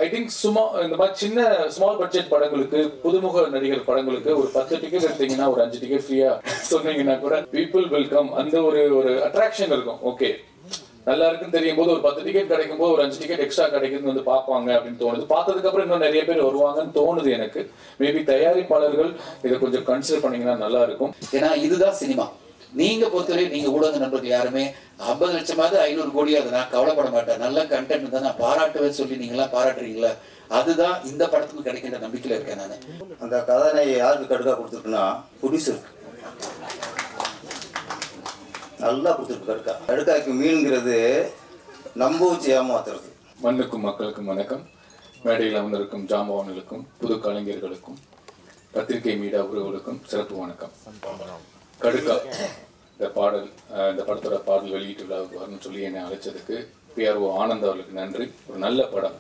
I think சும்மா இந்த மாதிரி சின்ன ஸ்மால் பட்ஜெட் படங்களுக்கு புதுமுக நடிகர் படங்களுக்கு ஒரு 10 டிக்கெட் எடுத்தீங்கன்னா ஒரு 5 டிக்கெட் ஃப்ரீயா சொன்னீங்கன்னா கூட பீப்புள் வெல்கம் அந்த ஒரு அட்ராக்ஷன் இருக்கும். ஓகே நல்லா இருக்குன்னு தெரியும் போது ஒரு 10 டிக்கெட் கிடைக்கும் போது ஒரு 5 டிக்கெட் எக்ஸ்ட்ரா கிடைக்குதுன்னு வந்து பார்ப்பாங்க அப்படின்னு தோணுது. பார்த்ததுக்கு அப்புறம் இன்னும் நிறைய பேர் வருவாங்கன்னு தோணுது எனக்கு. மேபி தயாரிப்பாளர்கள் இதை கொஞ்சம் கன்சிடர் பண்ணீங்கன்னா நல்லா இருக்கும். ஏன்னா இதுதான் சினிமா. நீங்க பொறுத்தவரை நீங்க ஊடக நண்பர்கள் யாருமே 50 லட்சமாவது 500 கோடியாவது நான் கவலைப்பட மாட்டேன், நல்ல கண்டென்ட் தான் நான் பாராட்டுவேன் சொல்லி நீங்களாம் பாராட்டுறீங்களா, அதுதான் இந்த படத்துக்கு கிடைக்கின்ற நம்பிக்கையில இருக்கேன் நான். அந்த கதானை யாருக்கு கடுக்கா கொடுத்துருக்குன்னா ப்ரொடியூசருக்கு நல்லா கொடுத்துருக்கு. கடுக்காய்க்கு மீனுங்கிறது நம்ப வச்சு ஏமாத்துறது. மண்ணுக்கும் மக்களுக்கும் வணக்கம். மேடையில் அமர்ந்திருக்கும் ஜாம்பவான்களுக்கும் புது கலைஞர்களுக்கும் பத்திரிகை மீடியா உறவுகளுக்கும் சிறப்பு வணக்கம். கடுக்கா இந்த படத்தோட பாடல் வெளியீட்டு விழாவுக்கு வரணும்னு சொல்லி என்னை அழைச்சதுக்கு PRO ஆனந்த் அவர்களுக்கு நன்றி. ஒரு நல்ல படம்,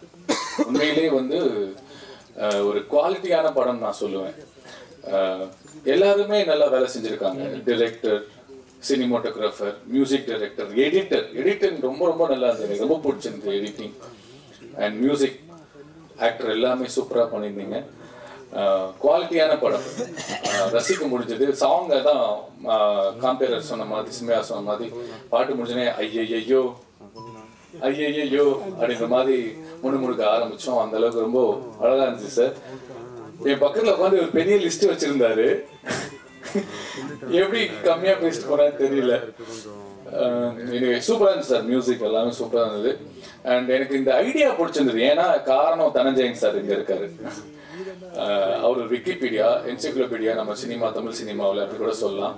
உண்மையிலே வந்து ஒரு குவாலிட்டியான படம் நான் சொல்லுவேன். எல்லாருமே நல்லா வேலை செஞ்சுருக்காங்க. Director, cinematographer, music director, editing ரொம்ப ரொம்ப நல்லா இருந்தது. எனக்கு ரொம்ப பிடிச்சிருந்தது எடிட்டிங் அண்ட் மியூசிக். ஆக்டர் எல்லாமே சூப்பராக பண்ணியிருந்தீங்க. குவாலிட்டியான படம், ரசிக்க முடிஞ்சது. சாங் தான் காம்பேரர் சொன்ன மாதிரி, சிம்மையா சொன்ன மாதிரி பாட்டு முடிஞ்சோடனே ஐயையோ அப்படின்ற மாதிரி முணுமுணுக்க ஆரம்பிச்சோம். அந்த அளவுக்கு ரொம்ப அழகா இருந்துச்சு சார். என் பக்கத்துல உட்காந்து ஒரு பெரிய லிஸ்ட் வச்சிருந்தாரு. எப்படி கம்மியா பேசிட்டு போறான்னு தெரியல. சூப்பரா இருந்துச்சு சார். மியூசிக் எல்லாமே சூப்பரா இருந்தது. அண்ட் எனக்கு இந்த ஐடியா பிடிச்சிருந்தது. ஏன்னா காரணம் தனஞ்சயன் சார் இங்க இருக்காரு. அவர் விக்கிபீடியா, என்சைக்ளோபீடியா நம்ம சினிமா, தமிழ் சினிமாவில் அப்படி கூட சொல்லலாம்.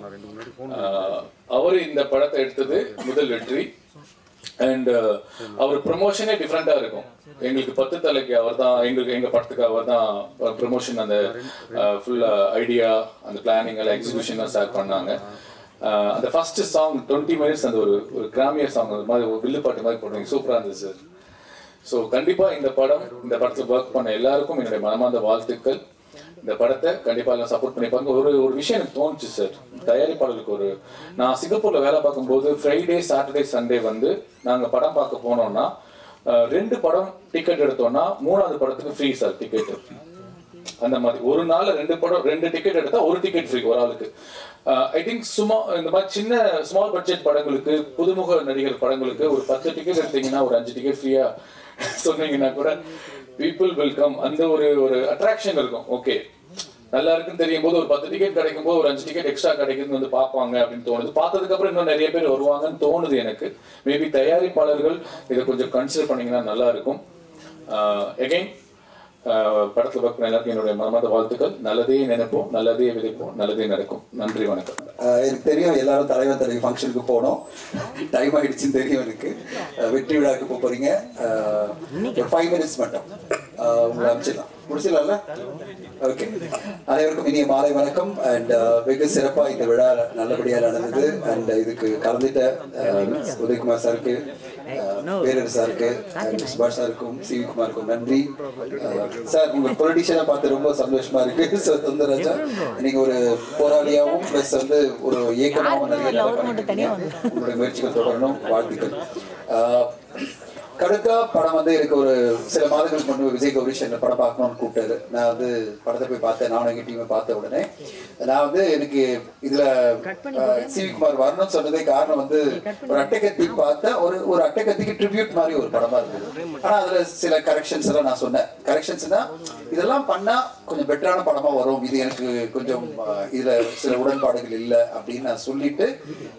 அவர் இந்த படத்தை எடுத்தது முதல் வெற்றி. அண்ட் அவர் ப்ரமோஷனே டிஃப்ரெண்டா இருக்கும். எங்களுக்கு 10 தலைக்கு அவர் தான், எங்க படத்துக்கு அவர் தான் ப்ரமோஷன், அந்த ஃபுல் ஐடியா, அந்த பிளானிங் எல்லாம் எக்ஸிபியூஷன் ஸ்டார்ட் பண்ணாங்க. அந்த ஃபர்ஸ்ட் சாங் 20 மினிட்ஸ் அந்த ஒரு கிராமிய சாங் மாதிரி ஒரு வில்லுப்பாட்டு மாதிரி போடுறீங்க, சூப்பரா இருந்துச்சு சார். ஸோ கண்டிப்பா இந்த படத்தில் ஒர்க் பண்ண எல்லாருக்கும் என்னுடைய மனமார்ந்த வாழ்த்துக்கள். இந்த படத்தை கண்டிப்பா எல்லாம் சப்போர்ட் பண்ணிப்பாங்க. ஒரு விஷயம் எனக்கு தோணுச்சு சார், தயாரிப்பாளருக்கு நான் சிங்கப்பூர்ல வேலை பார்க்கும்போது ஃப்ரைடே, சாட்டர்டே, சண்டே வந்து நாங்க படம் பார்க்க போனோம்னா 2 படம் டிக்கெட் எடுத்தோம்னா 3ஆவது படத்துக்கு ஃப்ரீ சார் டிக்கெட். அந்த மாதிரி ஒரு நாள் 2 டிக்கெட் எடுத்தா 1 டிக்கெட் ஃப்ரீ ஒரு ஆளுக்கு. ஐ திங்க் சும்மா இந்த மாதிரி சின்ன ஸ்மால் பட்ஜெட் படங்களுக்கு, புதுமுக நடிகர் படங்களுக்கு ஒரு 10 டிக்கெட் எடுத்தீங்கன்னா ஒரு 5 டிக்கெட் ஃப்ரீயா சொன்னீங்கன்னா கூட பீப்புள் வெல்கம் அந்த ஒரு அட்ராக்ஷன் இருக்கும். ஓகே நல்லா இருக்குன்னு தெரியும் போது ஒரு 10 டிக்கெட் கிடைக்கும் போது ஒரு 5 டிக்கெட் எக்ஸ்ட்ரா கிடைக்குதுன்னு வந்து பார்ப்பாங்க அப்படின்னு தோணுது. பார்த்ததுக்கு அப்புறம் இன்னும் நிறைய பேர் வருவாங்கன்னு தோணுது எனக்கு. மேபி தயாரிப்பாளர்கள் இதை கொஞ்சம் கன்சிடர் பண்ணீங்கன்னா நல்லா இருக்கும். எகைன் படத்தில் பார்க்க எல்லாருக்கும் என்னுடைய மனமார்ந்த வாழ்த்துக்கள். நல்லதே நினைப்போம், நல்லதே விதைப்போம், நல்லதே நடக்கும். நன்றி, வணக்கம். எனக்கு தெரியும் எல்லாரும் தலைவி ஃபங்க்ஷனுக்கு போனோம், டைம் ஆயிடுச்சுன்னு தெரியும் எனக்கு. வெற்றி விழாவுக்கு போறீங்க, ஒரு 5 மினிட்ஸ் மட்டும் உங்களை அனுப்பிச்சிடலாம், முடிச்சிடலாம்ல? ஓகே. அனைவருக்கும் இனிய மாலை வணக்கம். அண்ட் வெகு சிறப்பாக இந்த விழா நல்லபடியாக நடந்தது. அண்ட் இதுக்கு கலந்துட்ட உதயகுமார் சாருக்கு, பேரர் சாருக்கு, சுபாஷ் சாருக்கும், சிவி குமாருக்கும் நன்றி சார். உங்க பொலிட்டிஷியனை பார்த்து ரொம்ப சந்தோஷமா இருக்கு சார். தொந்தராஜா, நீங்க ஒரு போராளியாகவும் பிளஸ் வந்து ஒரு இயக்கமாகவும் நிறைய உங்களுடைய முயற்சிகள் தொடரணும், வாழ்த்துக்கள். கடுக்கா படம் வந்து எனக்கு ஒரு சில மாதங்களுக்கு முன்பு விஜய் கௌரிஷன் படம் பார்க்கணும்னு கூப்பிட்டாரு. நான் வந்து படத்தை போய் பார்த்தேன். நானும் எங்கள் டீமை பார்த்த உடனே நான் வந்து எனக்கு இதுல சிவி குமார் வரணும்னு சொன்னதே காரணம் வந்து ஒரு அட்டைக்கத்தி பார்த்த ஒரு அட்டைக்கத்திக்கு ட்ரிபியூட் மாதிரி ஒரு படமா இருந்தது. ஆனா அதுல சில கரெக்ஷன்ஸ் எல்லாம் நான் சொன்னேன். கரெக்ஷன்ஸ்னா இதெல்லாம் பண்ணா கொஞ்சம் பெட்டரான படமா வரும், இது எனக்கு கொஞ்சம் இதுல சில உடன்பாடுகள் இல்லை அப்படின்னு நான் சொல்லிட்டு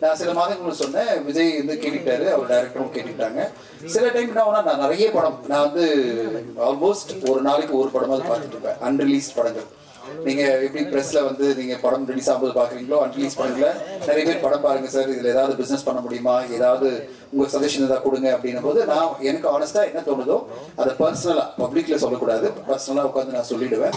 நான் சில மாதங்கள் சொன்னேன். விஜய் வந்து கேட்டுட்டாரு, அவர் டைரக்டரும் கேட்டுட்டாங்க. சில டைம் நான் நிறைய படம் நான் வந்து ஆல்மோஸ்ட் ஒரு நாளைக்கு ஒரு படமாவது பார்த்துட்டு இருப்பேன். அன்ரிலீஸ்ட் படங்கள், நீங்க எப்படி பிரஸ்ல வந்து நீங்க படம் ரிலீஸ் ஆகும்போது பாக்குறீங்களோ, அன்ரிலீஸ் படங்கள நிறைய பேர் படம் பாருங்க சார், இதுல ஏதாவது பிசினஸ் பண்ண முடியுமா, ஏதாவது உங்க சஜஷன் ஏதாவது கொடுங்க அப்படின்னும் போது நான் எனக்கு ஆனஸ்டா என்ன தோணுதோ அதை பர்சனலா பப்ளிக்ல சொல்லக்கூடாது, பர்சனலா உட்காந்து நான் சொல்லிடுவேன்.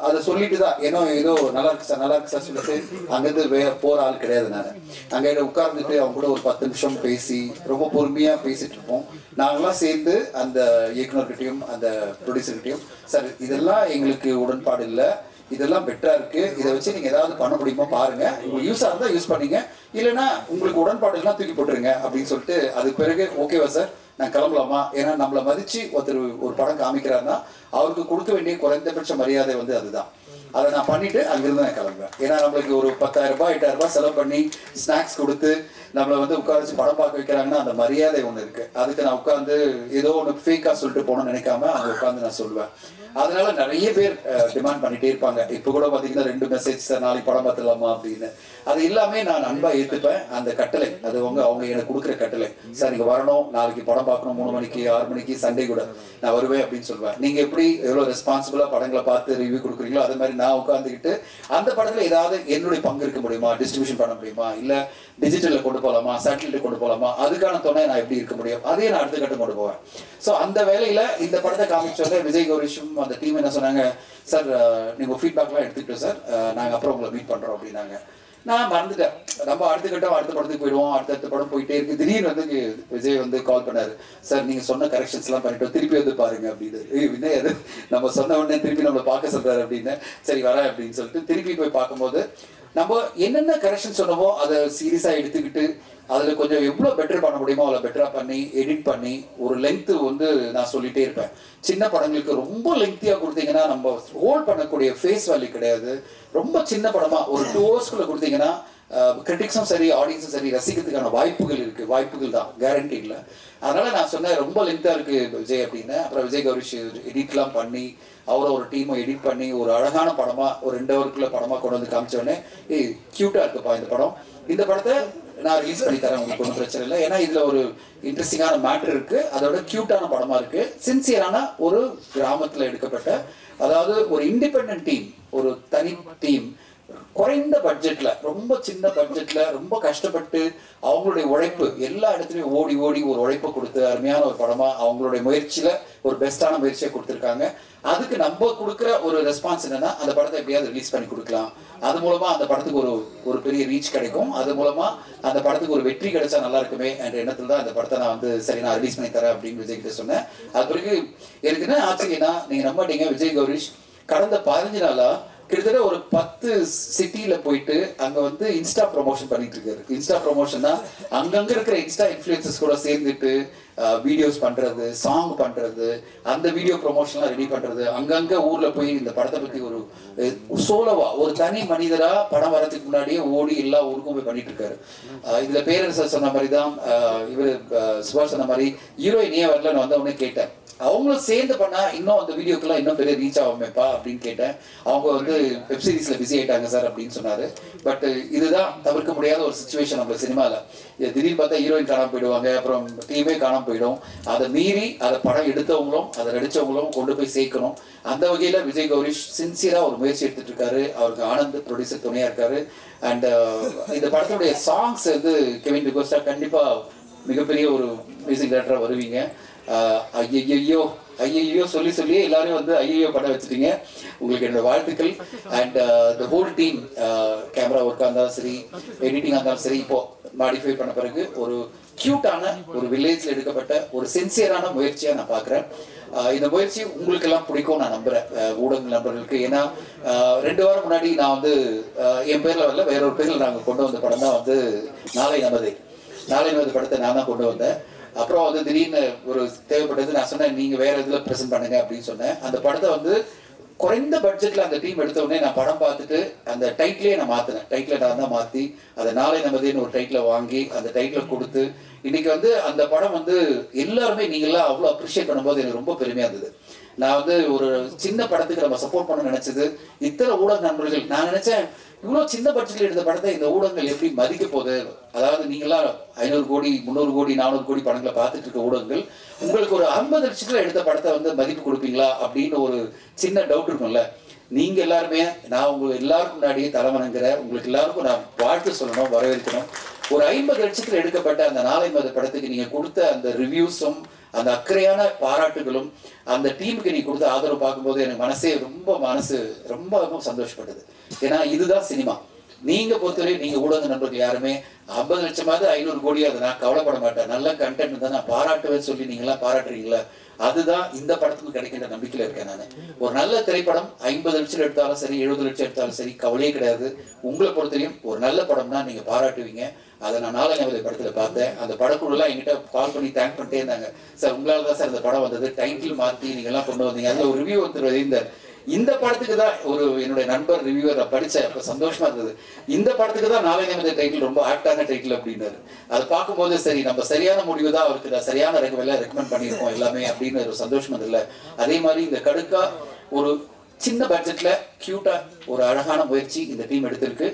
அதை சொல்லிட்டு தான் ஏதோ நல்லா இருக்கு சார் சொல்லிட்டு அங்கிருந்து போற ஆள் கிடையாது. நான் அங்க உட்கார்ந்துட்டு அவங்க கூட ஒரு 10 நிமிஷம் பேசி ரொம்ப பொறுமையா பேசிட்டு இருப்போம். நாங்களாம் சேர்ந்து அந்த இயக்குனர்கிட்டையும் அந்த ப்ரொடியூசர்கிட்டையும், சார் இதெல்லாம் எங்களுக்கு உடன்பாடு இல்லை, இதெல்லாம் பெட்டரா இருக்கு, இதை வச்சு நீங்க ஏதாவது பண்ண முடியுமா பாருங்க, உங்களுக்கு யூஸா இருந்தா யூஸ் பண்ணீங்க, இல்லைன்னா உங்களுக்கு உடன்பாடு எல்லாம் தூக்கி போட்டுருங்க அப்படின்னு சொல்லிட்டு அதுக்கு பிறகு ஓகேவா சார் நான் கிளம்பலாமா? ஏன்னா நம்மளை மதிச்சு ஒருத்தர் ஒரு படம் காமிக்கிறாருன்னா அவருக்கு கொடுக்க வேண்டிய குறைந்தபட்ச மரியாதை வந்து அதுதான். அதை நான் பண்ணிட்டு அங்கிருந்து நான் கிளம்புவேன். ஏன்னா நம்மளுக்கு ஒரு 10,000 ரூபாய் 8,000 ரூபாய் செலவு பண்ணி ஸ்நாக்ஸ் கொடுத்து நம்மளை வந்து உட்கார வச்சு படம் பார்க்க வைக்கிறாங்கன்னா அந்த மரியாதை ஒன்று இருக்கு. அதுக்கு நான் உட்காந்து ஏதோ ஒன்று ஃபேக்கா சொல்லிட்டு போகணும்னு நினைக்காம அங்கே உட்காந்து நான் சொல்லுவேன். அதனால நிறைய பேர் டிமாண்ட் பண்ணிட்டே இருப்பாங்க. இப்போ கூட பார்த்தீங்கன்னா 2 மெசேஜ் சார் நாளைக்கு படம் பார்த்துடலாமா அப்படின்னு. அது எல்லாமே நான் அன்பா ஏற்றுப்பேன். அந்த கட்டளை அது அவங்க எனக்கு கொடுக்குற கட்டளை. சார் நீங்க வரணும், நாளைக்கு படம் பார்க்கணும், 3 மணிக்கு 6 மணிக்கு சண்டே கூட நான் வருவேன் அப்படின்னு சொல்லுவேன். நீங்க எப்படி எவ்வளவு ரெஸ்பான்சிபிளா படங்களை பார்த்து ரிவ்யூ கொடுக்குறீங்களோ அதே மாதிரி நான் உட்காந்துக்கிட்டு அந்த படத்துல ஏதாவது என்னுடைய பங்கு இருக்க முடியுமா, டிஸ்ட்ரிபியூஷன் பண்ண முடியுமா, இல்ல டிஜிட்டல்ல கொண்டு போகலாமா, சேட்டலைட் கொண்டு போகலாமா, அதுக்கான துணை நான் எப்படி இருக்க முடியும், அதையே நான் அடுத்த கட்டம் கொண்டு போவேன். ஸோ அந்த வேலையில இந்த படத்தை காமிச்சோட விஜய் கௌரிஷும் அந்த டீம் என்ன சொன்னாங்க, சார் நீங்க ஃபீட்பேக்லாம் எடுத்துக்கிட்டோம் சார், நாங்க அப்புறம் உங்களை மீட் பண்றோம் அப்படின்னாங்க. நான் மறந்துட்டேன். நம்ம அடுத்த கட்டம் அடுத்த படத்துக்கு போயிடுவோம், அடுத்த படம் போயிட்டே இருக்கு. திடீர்னு வந்து விஜய் வந்து கால் பண்ணாரு, சார் நீங்க சொன்ன கரெக்ஷன்ஸ் எல்லாம் பண்ணிட்டோம், திருப்பி வந்து பாருங்க அப்படின்னு. விஜய் அது நம்ம சொன்ன உடனே திருப்பி நம்மளை பார்க்க சொல்றாரு அப்படின்னு. சரி வரேன் அப்படின்னு சொல்லிட்டு திருப்பி போய் பார்க்கும்போது நம்ம என்னென்ன கரெக்ஷன் சொன்னமோ அதை சீரியஸா எடுத்துக்கிட்டு அதுல கொஞ்சம் எவ்வளவு பெட்டர் பண்ண முடியுமோ அவ்வளவு பெட்டரா பண்ணி எடிட் பண்ணி ஒரு லென்த் வந்து நான் சொல்லிட்டே இருப்பேன். சின்ன படங்களுக்கு ரொம்ப லென்த்தியா கொடுத்தீங்கன்னா நம்ம ஹோல்ட் பண்ணக்கூடிய ஃபேஸ் வேல்யூ கிடையாது. ரொம்ப சின்ன படமா ஒரு 2 hours கொடுத்தீங்கன்னா கிரிட்டிக்ஸும் சரி ஆடியன்ஸும் சரி ரசிக்கிறதுக்கான வாய்ப்புகள் இருக்கு. வாய்ப்புகள் தான், கேரண்டி இல்லை. அதனால நான் சொன்னேன் ரொம்ப லென்த்தா இருக்கு விஜய் அப்படின்னு. அப்புறம் விஜய் கௌரிஷ் எடிட்லாம் பண்ணி அவரை ஒரு டீமை எடிட் பண்ணி ஒரு அழகான படமா ஒரு 2 hour படமா கொண்டு வந்து காமிச்ச உடனே கியூட்டா இருக்குப்பா இந்த படம், இந்த படத்தை நான் ரிலீஸ் பண்ணி தரேன், உங்களுக்கு ஒன்றும் பிரச்சனை இல்லை. ஏன்னா இதுல ஒரு இன்ட்ரெஸ்டிங்கான மேட்டர் இருக்கு, அதோட கியூட்டான படமா இருக்கு, சின்சியரான ஒரு கிராமத்துல எடுக்கப்பட்ட, அதாவது ஒரு இண்டிபெண்டன்ட் டீம், ஒரு தனி டீம், குறைந்த பட்ஜெட்ல ரொம்ப சின்ன பட்ஜெட்ல ரொம்ப கஷ்டப்பட்டு அவங்களுடைய உழைப்பு எல்லா இடத்துலயும் ஓடி ஓடி ஒரு உழைப்பை கொடுத்து அருமையான ஒரு படமா அவங்களுடைய முயற்சியில ஒரு பெஸ்டான முயற்சியை கொடுத்துருக்காங்க. அதுக்கு நம்ம கொடுக்குற ஒரு ரெஸ்பான்ஸ் என்னன்னா அந்த படத்தை எப்படியாவது ரிலீஸ் பண்ணி கொடுக்கலாம், அது மூலமா அந்த படத்துக்கு ஒரு பெரிய ரீச் கிடைக்கும், அது மூலமா அந்த படத்துக்கு ஒரு வெற்றி கிடைச்சா நல்லா இருக்குமே என்ற எண்ணத்துல தான் அந்த படத்தை நான் வந்து சரி நான் ரிலீஸ் பண்ணி தரேன் அப்படின்னு விஜய் கிட்ட சொன்னேன். அது பிறகு எனக்கு என்ன ஆச்சரியன்னா, நீங்க நம்ப மாட்டீங்க, விஜய் கௌரிஷ் கடந்த 15 நாளா கிட்டத்தட்ட ஒரு 10 சிட்டியில போயிட்டு அங்க வந்து இன்ஸ்டா ப்ரொமோஷன் பண்ணிட்டு இருக்காரு. இன்ஸ்டா ப்ரொமோஷன்னா அங்கங்க இருக்கிற இன்ஸ்டா இன்ஃப்ளூயன்சர்ஸ் கூட சேர்ந்துட்டு வீடியோஸ் பண்றது, சாங் பண்றது, அந்த வீடியோ ப்ரொமோஷன்லாம் ரெடி பண்றது, அங்கங்க ஊர்ல போய் இந்த படத்தை பத்தி ஒரு சோலவா ஒரு தனி மனிதரா படம் வரதுக்கு முன்னாடியே ஓடி எல்லா ஊருக்கும் போய் பண்ணிட்டு இருக்காரு. இதுல பேரரசர் சொன்ன மாதிரி தான் இவர் சுபாஷ் சொன்ன மாதிரி ஹீரோயின் ஏன் வரலன்னு வந்த உடனே கேட்டேன், அவங்களும் சேர்ந்து பண்ணா இன்னும் அந்த வீடியோக்கெல்லாம் இன்னும் பெரிய ரீச் ஆகுமேப்பா அப்படின்னு கேட்டேன். அவங்க வந்து வெப் சீரிஸ்ல பிஸி ஆயிட்டாங்க சார் அப்படின்னு சொன்னாரு. பட் இதுதான் தவிர்க்க முடியாத ஒரு சிச்சுவேஷன் நம்ம சினிமால. திடீர்னு பார்த்தா ஹீரோயின் காணாம போயிடுவாங்க, அப்புறம் டீமே காணாம போயிடும். அதை மீறி அதை படம் எடுத்தவங்களும் அதை நடிச்சவங்களும் கொண்டு போய் சேர்க்கணும். அந்த வகையில விஜய் கௌரிஷ் சின்சியரா ஒரு முயற்சி எடுத்துட்டு இருக்காரு. அவருக்கு ஆனந்த் ப்ரொடியூசர் துணையா இருக்காரு. அண்ட் இந்த படத்துடைய சாங்ஸ் வந்து கெவின் டிகோஸ்டா கண்டிப்பா மிகப்பெரிய ஒரு மியூசிக் டைரக்டரா வருவீங்க. ஐயோ ஐயோ சொல்லி சொல்லி எல்லாரும் வந்து ஐயோ பண்ண வச்சுட்டீங்க, உங்களுக்கு என்னோட வாழ்த்துக்கள். And the whole team, camera ஒர்க்காக இருந்தாலும் சரி, எடிட்டிங்காக இருந்தாலும் சரி, இப்போ மாடிஃபை பண்ண பிறகு ஒரு கியூட்டான ஒரு வில்லேஜ்ல எடுக்கப்பட்ட ஒரு சின்சியரான முயற்சியா நான் பாக்குறேன். இந்த முயற்சி உங்களுக்கு எல்லாம் பிடிக்கும் நான் நம்புறேன், ஊடக நண்பர்களுக்கு. ஏன்னா 2 வாரம் முன்னாடி நான் வந்து என் பேர்ல வரல, வேற ஒரு பேர்ல நாங்க கொண்டு வந்த படம் தான் வந்து நாளை நமது படத்தை நான் தான் கொண்டு வந்தேன். அப்புறம் வந்து திடீர்னு ஒரு தேவைப்பட்டது, நான் சொன்னேன் நீங்க வேற இதுல பிரசன்ட் பண்ணுங்க அப்படின்னு சொன்னேன். அந்த படத்தை வந்து குறைந்த பட்ஜெட்ல அந்த டீம் எடுத்த உடனே நான் படம் பார்த்துட்டு அந்த டைட்டிலே நான் மாத்தினேன். டைட்டில நான் தான் மாத்தி அதை நாளை நமதேன்னு ஒரு டைட்டில வாங்கி அந்த டைட்டில கொடுத்து இன்னைக்கு வந்து அந்த படம் வந்து எல்லாருமே நீங்க எல்லாம் அவ்வளவு அப்ரிஷியேட் பண்ணும்போது எனக்கு ரொம்ப பெருமையா இருந்தது. நான் வந்து ஒரு சின்ன படத்துக்கு நம்ம சப்போர்ட் பண்ண நினைச்சது இத்தனை ஊடக நண்பர்கள், நான் நினைச்சேன் இவ்வளவு சின்ன பட்ஜெட்ல எடுத்த படத்தை இந்த ஊடகங்கள் எப்படி மதிக்க போகுது. அதாவது நீங்களாம் 500 கோடி 300 கோடி 400 கோடி படங்களை பார்த்துட்டு இருக்க ஊடகங்கள் உங்களுக்கு ஒரு 50 லட்சத்துல எடுத்த படத்தை வந்து மதிப்பு கொடுப்பீங்களா அப்படின்னு ஒரு சின்ன டவுட் இருக்கும்ல. நீங்க எல்லாருமே, நான் உங்க எல்லாருக்கும் முன்னாடியே தலைவணங்குற உங்களுக்கு எல்லாருக்கும் நான் வாழ்த்து சொல்லணும், வரவேற்கணும். ஒரு 50 லட்சத்துல எடுக்கப்பட்ட அந்த நாளை மத படத்துக்கு நீங்க கொடுத்த அந்த ரிவ்யூஸும் அந்த அக்கறையான பாராட்டுகளும் அந்த டீமுக்கு நீ கொடுத்த ஆதரவு பார்க்கும்போது எனக்கு மனசு ரொம்ப சந்தோஷப்பட்டது. ஏன்னா இதுதான் சினிமா. நீங்க பொறுத்தவரை நீங்க ஊடக நண்பர்கள் யாருமே 50 லட்சமாவது 500 கோடியாவது நான் கவலைப்பட மாட்டேன், நல்ல கண்டென்ட் தான் நான் பாராட்டுவேன்னு சொல்லி நீங்க எல்லாம் பாராட்டுறீங்களா, அதுதான் இந்த படத்துக்கு கிடைக்கின்ற நம்பிக்கையில் இருக்கேன் நான். ஒரு நல்ல திரைப்படம் 50 லட்சம் எடுத்தாலும் சரி 70 லட்சம் எடுத்தாலும் சரி கவலையே கிடையாது. உங்களை பொறுத்தவரையும் ஒரு நல்ல படம்னா நீங்க பாராட்டுவீங்க. அதை நான் 4வது படத்தில் பார்த்தேன். அந்த படக்குழுலாம் என்கிட்ட கால் பண்ணி தேங்க் பண்ணிட்டே இருந்தாங்க. சார் உங்களால தான் சார் இந்த படம் வந்தது, டைட்டில் மாற்றி நீங்கள்லாம் கொண்டு வந்தீங்க. அதில் ஒரு ரிவ்யூ ஒருத்தர் இந்த படத்துக்கு தான் ஒரு என்னுடைய நண்பர் ரிவ்யூவர் படித்தேன், அப்போ சந்தோஷமா இருந்தது. இந்த படத்துக்கு தான் 4வது டைட்டில் ரொம்ப ஆக்டான டைட்டில் அப்படின்னாரு. அதை பார்க்கும்போது சரி நம்ம சரியான முடிவு தான் அவருக்கு சரியான ரெக்கமெண்ட் பண்ணியிருக்கோம் எல்லாமே அப்படின்னு ஒரு சந்தோஷம் இல்லை. அதே மாதிரி இந்த கடுக்கா ஒரு சின்ன பட்ஜெட்ல கியூட்டா ஒரு அழகான முயற்சி இந்த டீம் எடுத்திருக்கு.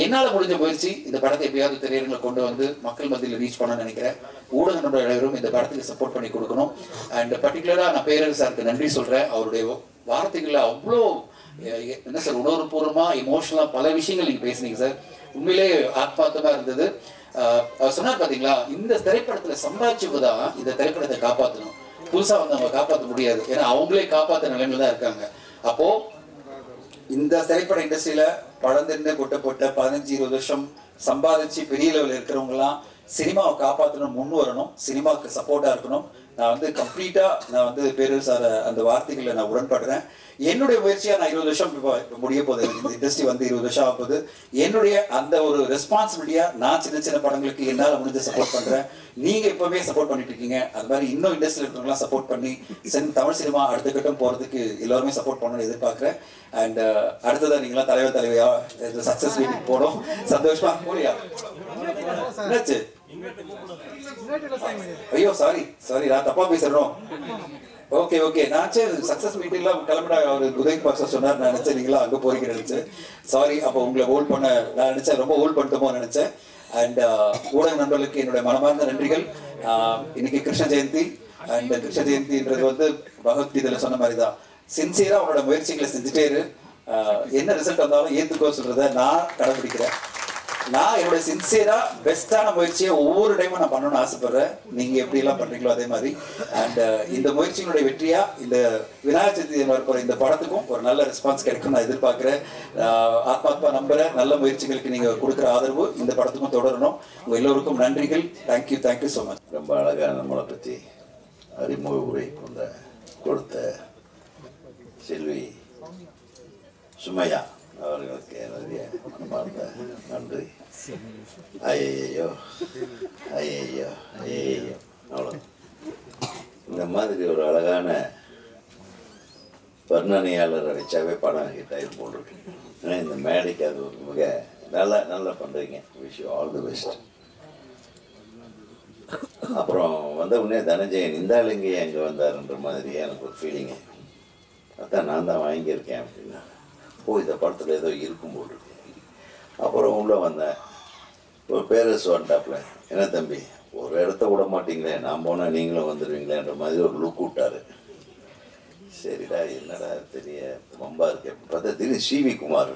என்னால் முடிஞ்ச முயற்சி இந்த படத்தை எப்படியாவது திரையரங்களை கொண்டு வந்து மக்கள் மத்தியில் ரீச் பண்ண நினைக்கிறேன். ஊடக நண்பர்கள் அனைவரும் இந்த படத்துக்கு சப்போர்ட் பண்ணி கொடுக்கணும். அண்ட் பர்டிகுலராக நான் பேரரசு சாருக்கு நன்றி சொல்கிறேன். அவருடைய வார்த்தைகளில் அவ்வளோ என்ன சார் உணர்வுபூர்வமாக எமோஷனலாக பல விஷயங்கள் நீங்கள் பேசுனீங்க சார். உண்மையிலே ஆத்மார்த்தமாக இருந்தது. அவர் சொன்னார் பார்த்தீங்களா, இந்த திரைப்படத்தில் சம்பாதிச்சவங்க தான் இந்த திரைப்படத்தை காப்பாற்றணும், புதுசாக வந்து அவங்க காப்பாற்ற முடியாது. ஏன்னா அவங்களே காப்பாற்ற நிலைமையில தான் இருக்காங்க. அப்போ இந்த திரைப்பட இண்டஸ்ட்ரியில பழந்திருந்து கொட்டப்பட்ட 15-20 வருஷம் சம்பாதிச்சு பெரிய லெவலில் இருக்கிறவங்கலாம் சினிமாவை காப்பாற்றணும், முன் வரணும், சினிமாவுக்கு சப்போர்ட்டா இருக்கணும். நான் வந்து கம்ப்ளீட்டா நான் வந்து பேரரசு சார் அந்த வார்த்தைகளை நான் உடன்படுறேன். என்னுடைய முயற்சியா நான் 20 வருஷம் முடிய போகுது, இந்த இண்டஸ்ட்ரி வந்து 20 வருஷம் ஆகுது. என்னுடைய அந்த ஒரு ரெஸ்பான்சிபிலிட்டியா நான் சின்ன சின்ன படங்களுக்கு என்னால் முடிஞ்ச சப்போர்ட் பண்றேன். நீங்க எப்பவுமே சப்போர்ட் பண்ணிட்டு இருக்கீங்க. அது மாதிரி இன்னும் இண்டஸ்ட்ரியில் இருக்கிறவங்களாம் சப்போர்ட் பண்ணி தமிழ் சினிமா அடுத்த கட்டம் போறதுக்கு எல்லாருமே சப்போர்ட் பண்ணணும்னு எதிர்பார்க்கிறேன். அண்ட் அடுத்ததான் நீங்களாம் தலைவையா சக்சஸ் மீட்டிங் போனோம். சந்தோஷமா போலியா? என்னாச்சு? ஐயோ சாரி நான் தப்பா பேசுறோம். ஓகே நான் சக்சஸ் மீட்டிங்லாம் கிளம்பினா அவர் உதய் பாக்ஸர் சொன்னார். நான் நினைச்சேன் நீங்களா அங்கே போறீங்கன்னு நினைச்சேன். சாரி, அப்போ உங்களை ஹோல்ட் பண்ண நான் நினைச்சேன், ரொம்ப ஹோல்ட் பண்ணிட்டோமோ நினைச்சேன். அண்ட் ஊடக நண்பர்களுக்கு என்னுடைய மனமார்ந்த நன்றிகள். இன்னைக்கு கிருஷ்ண ஜெயந்தி. அண்ட் கிருஷ்ண ஜெயந்தின்றது வந்து பகவத்கீதையில சொன்ன மாதிரி தான், சின்சியரா அவனோட முயற்சிகளை செஞ்சுட்டே இரு, என்ன ரிசல்ட் வந்தாலும் ஏத்துக்கோ சொல்றத நான் கடைபிடிக்கிறேன். நான் என்னோட சின்சியரா பெஸ்டான முயற்சியை ஒவ்வொரு டைமும் நான் பண்ணணும்னு ஆசைப்படுறேன். நீங்க எப்படி எல்லாம் பண்றீங்களோ அதே மாதிரி. அண்ட் இந்த முயற்சியினுடைய வெற்றியா இந்த விநாயகர் சதுர்த்தி வரப்போற இந்த படத்துக்கும் ஒரு நல்ல ரெஸ்பான்ஸ் கிடைக்கும் நான் எதிர்பார்க்கிறேன். ஆத்மாத்மா நம்புறேன். நல்ல முயற்சிகளுக்கு நீங்க கொடுக்குற ஆதரவு இந்த படத்துக்கும் தொடரணும். உங்க எல்லோருக்கும் நன்றிகள். Thank you so much. ரொம்ப அழகாக நம்மளை பற்றி அறிமுக உரை கொடுத்த செல்வி சுமையா அவர்களுக்கு என்னுடைய மனமார்ந்த நன்றி. ஐயையோ அவ்வளோ இந்த மாதிரி ஒரு அழகான வர்ணனையாளரை வச்சாவே படம் ஹிட் ஆகி போட்டிருக்கு. ஏன்னா இந்த மேடைக்கு அது ஒரு மிக நல்லா பண்ணுறீங்க. Wish you all the best. அப்புறம் வந்த உடனே தனஞ்சயன் இந்த ஆளுங்க எங்கே வந்தாருன்ற மாதிரி எனக்கு ஒரு ஃபீலிங்கு. அதான் நான் தான் வாங்கியிருக்கேன் அப்படின்னா, இந்த படத்தில் ஏதோ இருக்கும் போது. அப்புறம் உள்ளே வந்தேன், ஒரு பேரரசு வந்துட்டாப்புல, என்ன தம்பி ஒரு இடத்த விட மாட்டீங்களே, நான் போனால் நீங்களும் வந்துடுவீங்களேன்ற மாதிரி ஒரு லுக் விட்டாரு. சரிடா என்னடா தெரிய ரொம்ப இருக்கு பார்த்தா திடீர்னு சிவி குமார்,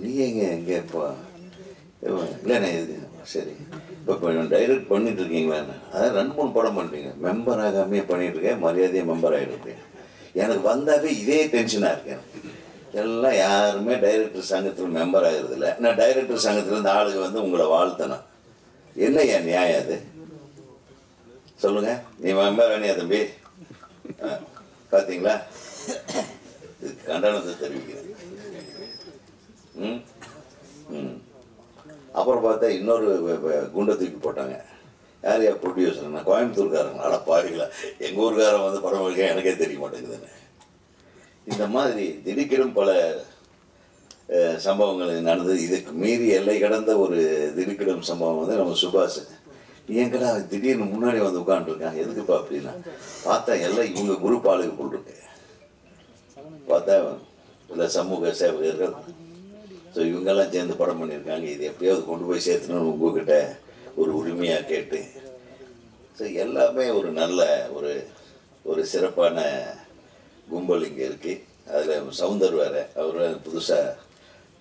நீ எங்கே இப்போ இல்லைண்ணே இது சரி இப்போ டைரக்ட் பண்ணிட்டு இருக்கீங்களாண்ணே, அதான் 2-3 படம் பண்ணுறீங்க, மெம்பர் ஆகாமே பண்ணிட்டு இருக்கேன், மரியாதையாக மெம்பர் ஆகிடுறேன். எனக்கு வந்தாவே இதே டென்ஷனாக இருக்கேன். எல்லாம் யாருமே டைரக்டர் சங்கத்தில் மெம்பர் ஆகிறதில்ல. நான் டைரக்டர் சங்கத்தில் இந்த ஆளுக்கு வந்து உங்களை வாழ்த்தணும். என்ன என் நியாயம் அது சொல்லுங்க? நீ மெம்பர் வேணியா தம்பி? பார்த்தீங்களா, இது கண்டனத்தை தெரிவிக்கிறேன். அப்புறம் பார்த்தா இன்னொரு குண்டை தூக்கி போட்டாங்க. யார் ப்ரொடியூசர்? நான் கோயம்புத்தூர்காரங்க. அட பாருங்களா, எங்கள் ஊருக்காரன் வந்து படம் வைக்க எனக்கே தெரிய மாட்டேங்குதுன்னு. இந்த மாதிரி திடுக்கிடும் பல சம்பவங்கள் நடந்தது. இதுக்கு மீறி எல்லை கடந்த ஒரு திடுக்கிடும் சம்பவம் வந்து நம்ம சுபாஷ். எங்கடா திடீர்னு முன்னாடி வந்து உட்காந்துருக்கான், எதுக்குப்பா அப்படின்னா பார்த்தா எல்லாம் இவங்க குரூப் ஆளுக்கு போட்டிருக்கு. பார்த்தா இல்லை சமூக சேவகர்கள். ஸோ இவங்கெல்லாம் சேர்ந்து படம் பண்ணியிருக்காங்க. இது எப்படியாவது கொண்டு போய் சேர்த்துணும்னு உங்ககிட்ட ஒரு உரிமையாக கேட்டு, ஸோ எல்லாமே ஒரு நல்ல ஒரு சிறப்பான கும்பல் இங்கே இருக்குது. அதில் சவுந்தர் வேறு, அவர் புதுசாக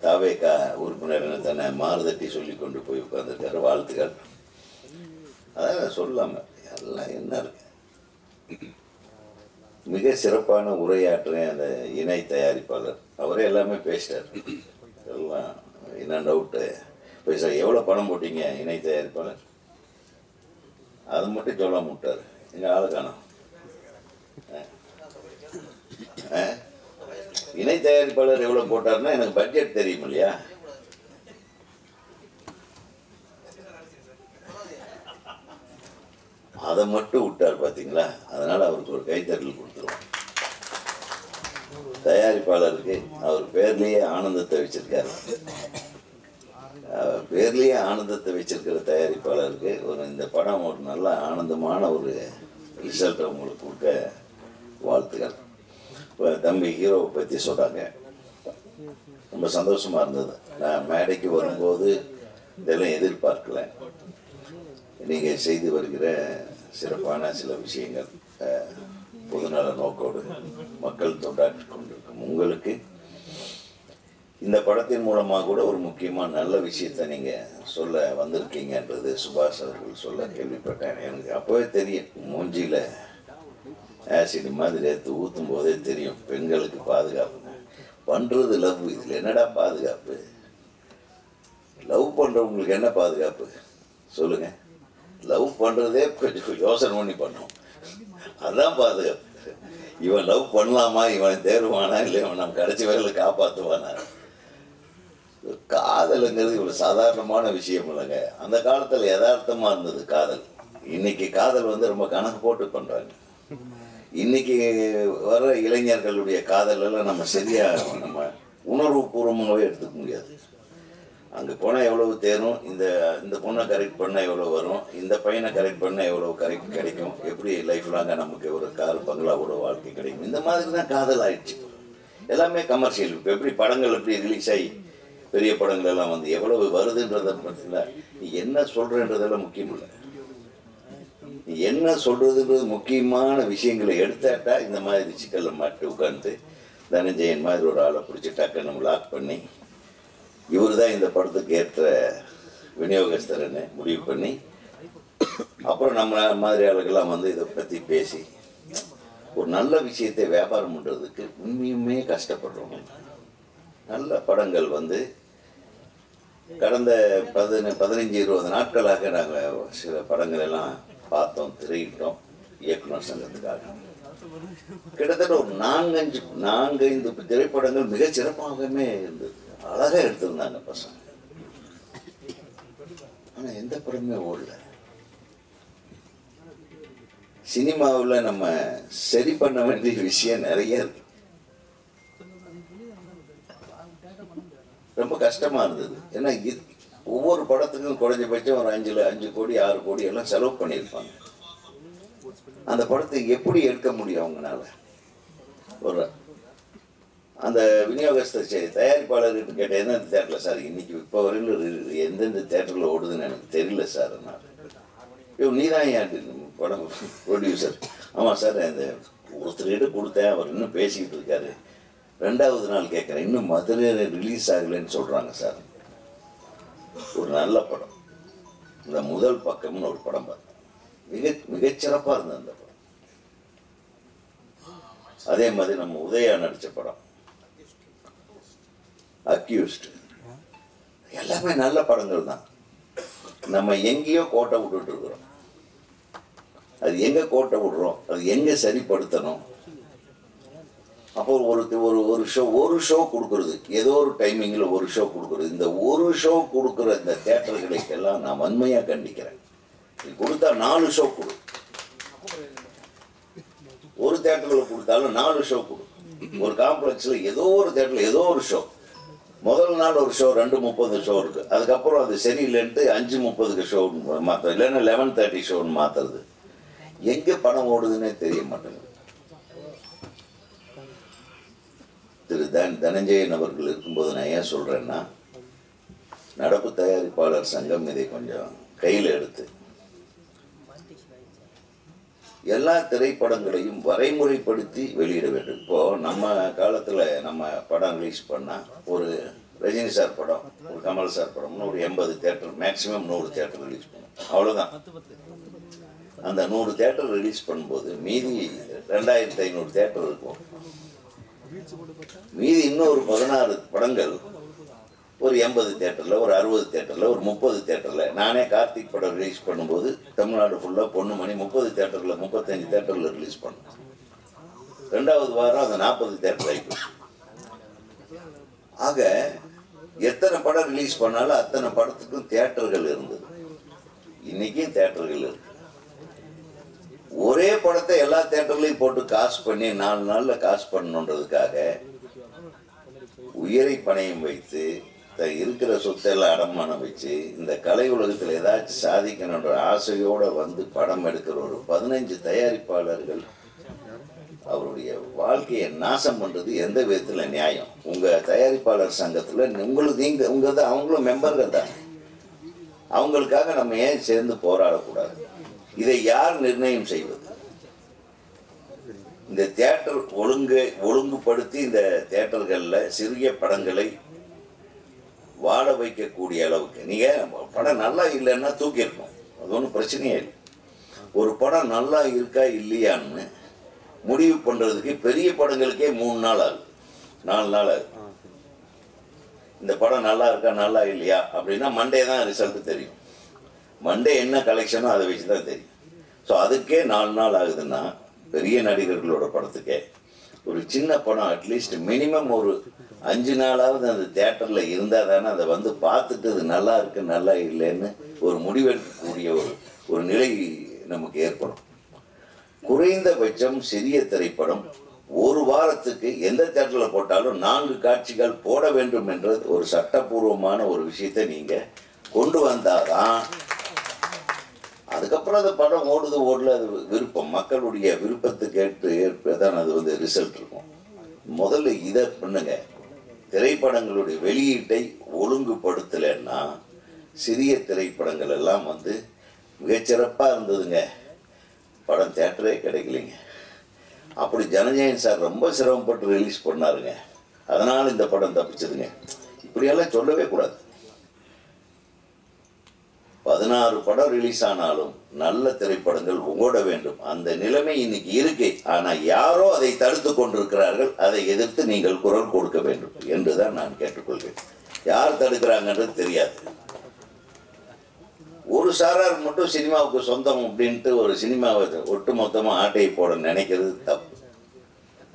தாவேக்கா உறுப்பினர் தன்னை மாறுதட்டி சொல்லி கொண்டு போய் உட்காந்துருக்காரு. வாழ்த்துக்கள். அதான் சொல்லாமல் எல்லாம் என்ன இருக்கு. மிக சிறப்பான உரையாற்ற அந்த இணை தயாரிப்பாளர் அவரே எல்லாமே பேசிட்டார். எல்லாம் என்ன டவுட்டு பேச எவ்வளோ பணம் போட்டீங்க இணை தயாரிப்பாளர், அது மட்டும் சொல்ல முட்டார். எங்கள் ஆளு காணோம். இணை தயாரிப்பாளர் எவ்வளவு போட்டாருன்னா எனக்கு பட்ஜெட் தெரியும் இல்லையா? அதை மட்டும் விட்டார் பார்த்தீங்களா? அதனால அவருக்கு ஒரு கைத்தட்டல் கொடுத்துருவோம். தயாரிப்பாளருக்கு அவர் பேர்லேயே ஆனந்தத்தை வச்சிருக்காரு. பேர்லேயே ஆனந்தத்தை வச்சிருக்கிற தயாரிப்பாளருக்கு இந்த படம் ஒரு நல்ல ஆனந்தமான ஒரு ரிசல்ட்டை உங்களுக்கு கொடுக்க வாழ்த்துக்கள். இப்போ தம்பி ஹீரோவை பற்றி சொல்கிறாங்க, ரொம்ப சந்தோஷமாக இருந்தது. நான் மேடைக்கு வரும்போது இதெல்லாம் எதிர்பார்க்கல. நீங்கள் செய்து வருகிற சிறப்பான சில விஷயங்கள், பொதுநல நோக்கோடு மக்கள் தொண்டாற்றி கொண்டிருக்கும் உங்களுக்கு இந்த படத்தின் மூலமாக கூட ஒரு முக்கியமான நல்ல விஷயத்தை நீங்கள் சொல்ல வந்திருக்கீங்கன்றது சுபாஷ் அவர்கள் சொல்ல கேள்விப்பட்டேன். எனக்கு அப்போவே தெரியும், மூஞ்சியில் ஆசிட் மாதிரி எடுத்து ஊற்றும் போதே தெரியும் பெண்களுக்கு பாதுகாப்பு. பண்ணுறது லவ், இதில் என்னடா பாதுகாப்பு? லவ் பண்ணுறவங்களுக்கு என்ன பாதுகாப்பு சொல்லுங்கள்? லவ் பண்ணுறதே கொஞ்சம் யோசனை பண்ணி பண்ணோம், அதுதான் பாதுகாப்பு. இவன் லவ் பண்ணலாமா, இவன் தேர்வானா, இல்லை இவன் நம்ம கடைசி வரையில் காப்பாற்றுவானா? காதலுங்கிறது இவ்வளவு சாதாரணமான விஷயம் இல்லைங்க. அந்த காலத்தில் யதார்த்தமாக இருந்தது காதல். இன்னைக்கு காதல் ரொம்ப கணக்கு போட்டு பண்ணுறாங்க. இன்னைக்கு வர இளைஞர்களுடைய காதல் எல்லாம் நம்ம சரியாக நம்ம உணர்வு பூர்வமாகவே எடுத்துக்க முடியாது. அங்கே போனால் எவ்வளவு தேரும், இந்த பொண்ணை கரெக்ட் பண்ணால் எவ்வளோ வரும், இந்த பையனை கரெக்ட் பண்ணால் எவ்வளோ கரெக்ட் கிடைக்கும், எப்படி லைஃப் லாங்காக நமக்கு ஒரு கார் பங்களாவோட வாழ்க்கை கிடைக்கும், இந்த மாதிரி தான் காதல் ஆயிடுச்சு. எல்லாமே கமர்ஷியல். இப்போ எப்படி படங்கள் எப்படி ரிலீஸ் ஆகி பெரிய படங்கள் எல்லாம் எவ்வளவு வருதுன்றதை பற்றில நீ என்ன சொல்கிறன்றதெல்லாம் முக்கியம் இல்லை. நீ என்ன சொல்கிறதுன்றது முக்கியமான விஷயங்களை எடுத்தாட்டா இந்த மாதிரி சிக்கலை மாட்டி உட்காந்து தனஞ்சயன் மாதிரி ஒரு ஆளை பிடிச்சி டக்குன்னு நம்ம லாக் பண்ணி இவர் தான் இந்த படத்துக்கு ஏற்ற விநியோகஸ்தர்னு முடிவு பண்ணி அப்புறம் நம்ம மாதிரி ஆளுக்கெல்லாம் இதை பற்றி பேசி ஒரு நல்ல விஷயத்தை வியாபாரம் பண்ணுறதுக்கு உண்மையுமே கஷ்டப்படுறோம். நல்ல படங்கள் கடந்த 15-20 நாட்களாக நாங்கள் சில படங்கள் எல்லாம் பார்த்தோம், திரையிட்டோம் இயக்குனர் சங்கத்துக்காக. கிட்டத்தட்ட ஒரு 4-5 திரைப்படங்கள் மிக சிறப்பாகவே இருந்தது, அழகாக எடுத்திருந்தாங்க பசங்க. ஆனால் எந்த படமே ஓடல. சினிமாவில் நம்ம சரி பண்ண வேண்டிய விஷயம் நிறைய இருக்கு. ரொம்ப கஷ்டமா இருந்தது. ஏன்னா ஒவ்வொரு படத்துக்கும் குறைஞ்சபட்சம் ஒரு 5 கோடி 6 கோடி எல்லாம் செலவு பண்ணியிருப்பாங்க. அந்த படத்தை எப்படி எடுக்க முடியும் அவங்களால? ஒரு அந்த விநியோகஸ்தர் தயாரிப்பாளர்கிட்ட கேட்டேன், எந்த தேட்டரில் சார் இன்னைக்கு இப்போ வரையிலும் எந்தெந்த தேட்டரில் ஓடுதுன்னு எனக்கு தெரியல சார். நீ தான் ஏன் படம் ப்ரொடியூசர்? ஆமாம் சார், அந்த ஒருத்தர்கிட்ட கொடுத்தேன், அவர் இன்னும் பேசிக்கிட்டு இருக்காரு. 2வது நாள் கேட்குறேன், இன்னும் மதுரையில் ரிலீஸ் ஆகலைன்னு சொல்கிறாங்க சார். ஒரு நல்ல படம், இந்த முதல் பக்கம்னு ஒரு படம் பார்த்தேன், மிகச்சிறப்பாக இருந்தது அந்த படம். அதே மாதிரி நம்ம உதயா நடித்த படம் அக்யூஸ்ட், எல்லாமே நல்ல படங்கள் தான். நம்ம எங்கேயோ கோட்டை விட்டுட்டு இருக்கிறோம். அது எங்கே கோட்டை விடுறோம், அது எங்கே சரிப்படுத்தணும். அப்போ ஒரு ஷோ கொடுக்குறது, ஏதோ ஒரு டைமிங்கில் ஒரு ஷோ கொடுக்குறது. இந்த ஒரு ஷோ கொடுக்குற இந்த தேட்டர்களுக்கெல்லாம் நான் வன்மையாக கண்டிக்கிறேன். நீ கொடுத்தா 4 ஷோ கொடு. ஒரு தேட்டரில் கொடுத்தாலும் 4 ஷோ கொடு. ஒரு காம்ப்ளெக்ஸில் ஏதோ ஒரு தேட்டரில் ஏதோ ஒரு ஷோ, முதல் நாள் ஒரு ஷோ 2:30 ஷோ இருக்கு, அதுக்கப்புறம் அது சரியில்லைன்ட்டு 5:30 ஷோ மாற்ற, இல்லைன்னா 11:30 ஷோன்னு மாற்றுறது. எங்கே பணம் ஓடுதுன்னே தெரிய மாட்டேங்குது. திரு தனஞ்சயன் அவர்கள் இருக்கும்போது நான் ஏன் சொல்கிறேன்னா, நடப்பு தயாரிப்பாளர் சங்கம் இதை கொஞ்சம் கையில் எடுத்து எல்லா திரைப்படங்களையும் வரைமுறைப்படுத்தி வெளியிட வேண்டும். இப்போது நம்ம காலத்தில் நம்ம படம் ரிலீஸ் பண்ணால் ஒரு ரஜினி சார் படம், ஒரு கமல் சார் படம்னு ஒரு 80 தேட்டர், மேக்ஸிமம் 100 தேட்டர் ரிலீஸ் பண்ணும், அவ்வளோதான். அந்த 100 தேட்டர் ரிலீஸ் பண்ணும்போது மீதி 2500 தேட்டர் இருக்கும். மீதி இன்னொரு 16 படங்கள் ஒரு 80 தேட்டரில், ஒரு 60 தேட்டரில், ஒரு 30 தேட்டரில். நானே கார்த்திக் படம் ரிலீஸ் பண்ணும்போது தமிழ்நாடு ஃபுல்லாக பொண்ணுமணி 30 தேட்டரில் 35 தேட்டரில் ரிலீஸ் பண்ணோம். 2வது வாரம் அந்த 40 தேட்டர் ஆகிடும். ஆக எத்தனை படம் ரிலீஸ் பண்ணாலும் அத்தனை படத்துக்கும் தியேட்டர்கள் இருந்தது. இன்னைக்கும் தியேட்டர்கள் இருக்கு. ஒரே படத்தை எல்லா தியேட்டர்லையும் போட்டு காசு பண்ணி 4 நாள்ல காசு பண்ணணுன்றதுக்காக உயிரை பணையம் வைத்து இருக்கிற சொத்தெல்லாம் அடமானம் வச்சு இந்த கலை உலகத்தில் ஏதாச்சும் சாதிக்கணுன்ற ஆசையோட வந்து படம் எடுக்கிற ஒரு 15 தயாரிப்பாளர்கள் அவருடைய வாழ்க்கையை நாசம் பண்றது எந்த விதத்துல நியாயம்? உங்க தயாரிப்பாளர் சங்கத்துல உங்களுக்கு அவங்களும் மெம்பர்கள் தான். அவங்களுக்காக நம்ம ஏன் சேர்ந்து போராடக்கூடாது? இதை யார் நிர்ணயம் செய்வது? இந்த தியேட்டர் ஒழுங்குபடுத்தி இந்த தியேட்டர்கள்ல சிறிய படங்களை வாழ வைக்கக்கூடிய அளவுக்கு, நீங்க படம் நல்லா இல்லைன்னா தூக்கியிருக்கணும், அது ஒன்றும் பிரச்சனையே இல்லை. ஒரு படம் நல்லா இருக்கா இல்லையான்னு முடிவு பண்றதுக்கு பெரிய படங்களுக்கே 3 நாள் ஆகுது, 4 நாள் ஆகுது. இந்த படம் நல்லா இருக்கா நல்லா இல்லையா அப்படின்னா மண்டே தான் ரிசல்ட் தெரியும். மண்டே என்ன கலெக்ஷனோ அதை வச்சு தான் தெரியும். ஸோ அதுக்கே 4 நாள் ஆகுதுன்னா பெரிய நடிகர்களோட படத்துக்கே ஒரு சின்ன படம் அட்லீஸ்ட் மினிமம் ஒரு 5 நாளாவது அந்த தியேட்டர்ல இருந்தால் தானே அதை வந்து பார்த்துட்டு அது நல்லா இருக்கு நல்லா இல்லைன்னு ஒரு முடிவெடுக்கக்கூடிய ஒரு நிலை நமக்கு ஏற்படும். குறைந்தபட்சம் சிறிய திரைப்படம் ஒரு வாரத்துக்கு எந்த தியேட்டர்ல போட்டாலும் 4 காட்சிகள் போட வேண்டும் என்ற ஒரு சட்டபூர்வமான ஒரு விஷயத்தை நீங்க கொண்டு வந்தாதான் அதுக்கப்புறம் அந்த படம் ஓடல, அது விருப்பம், மக்களுடைய விருப்பத்துக்கு ஏற்பதான் அது வந்து ரிசல்ட் இருக்கும். முதல்ல இதை பண்ணுங்க. திரைப்படங்களுடைய வெளியீட்டை ஒழுங்குபடுத்தலைன்னா சிறிய திரைப்படங்கள் எல்லாம் வந்து மிகச்சிறப்பாக இருந்ததுங்க, படம் தியேட்டரே கிடைக்கலைங்க. அப்படி ஜனநாயகன் சார் ரொம்ப சிரமப்பட்டு ரிலீஸ் பண்ணாருங்க, அதனால இந்த படம் தப்பிச்சதுங்க. இப்படியெல்லாம் சொல்லவே கூடாது. 16 படம் ரிலீஸ் ஆனாலும் நல்ல திரைப்படங்கள் ஓட வேண்டும். அந்த நிலைமை இன்னைக்கு இருக்கு. ஆனா யாரோ அதை தடுத்து கொண்டிருக்கிறார்கள். அதை எதிர்த்து நீங்கள் குரல் கொடுக்க வேண்டும் என்றுதான் நான் கேட்டுக்கொள்கிறேன். யார் தடுக்கிறாங்கன்றது தெரியாது. ஒரு சாரார் மட்டும் சினிமாவுக்கு சொந்தம் அப்படின்ட்டு ஒரு சினிமாவை ஒட்டுமொத்தமா ஆட்டையை போட நினைக்கிறது தப்பு.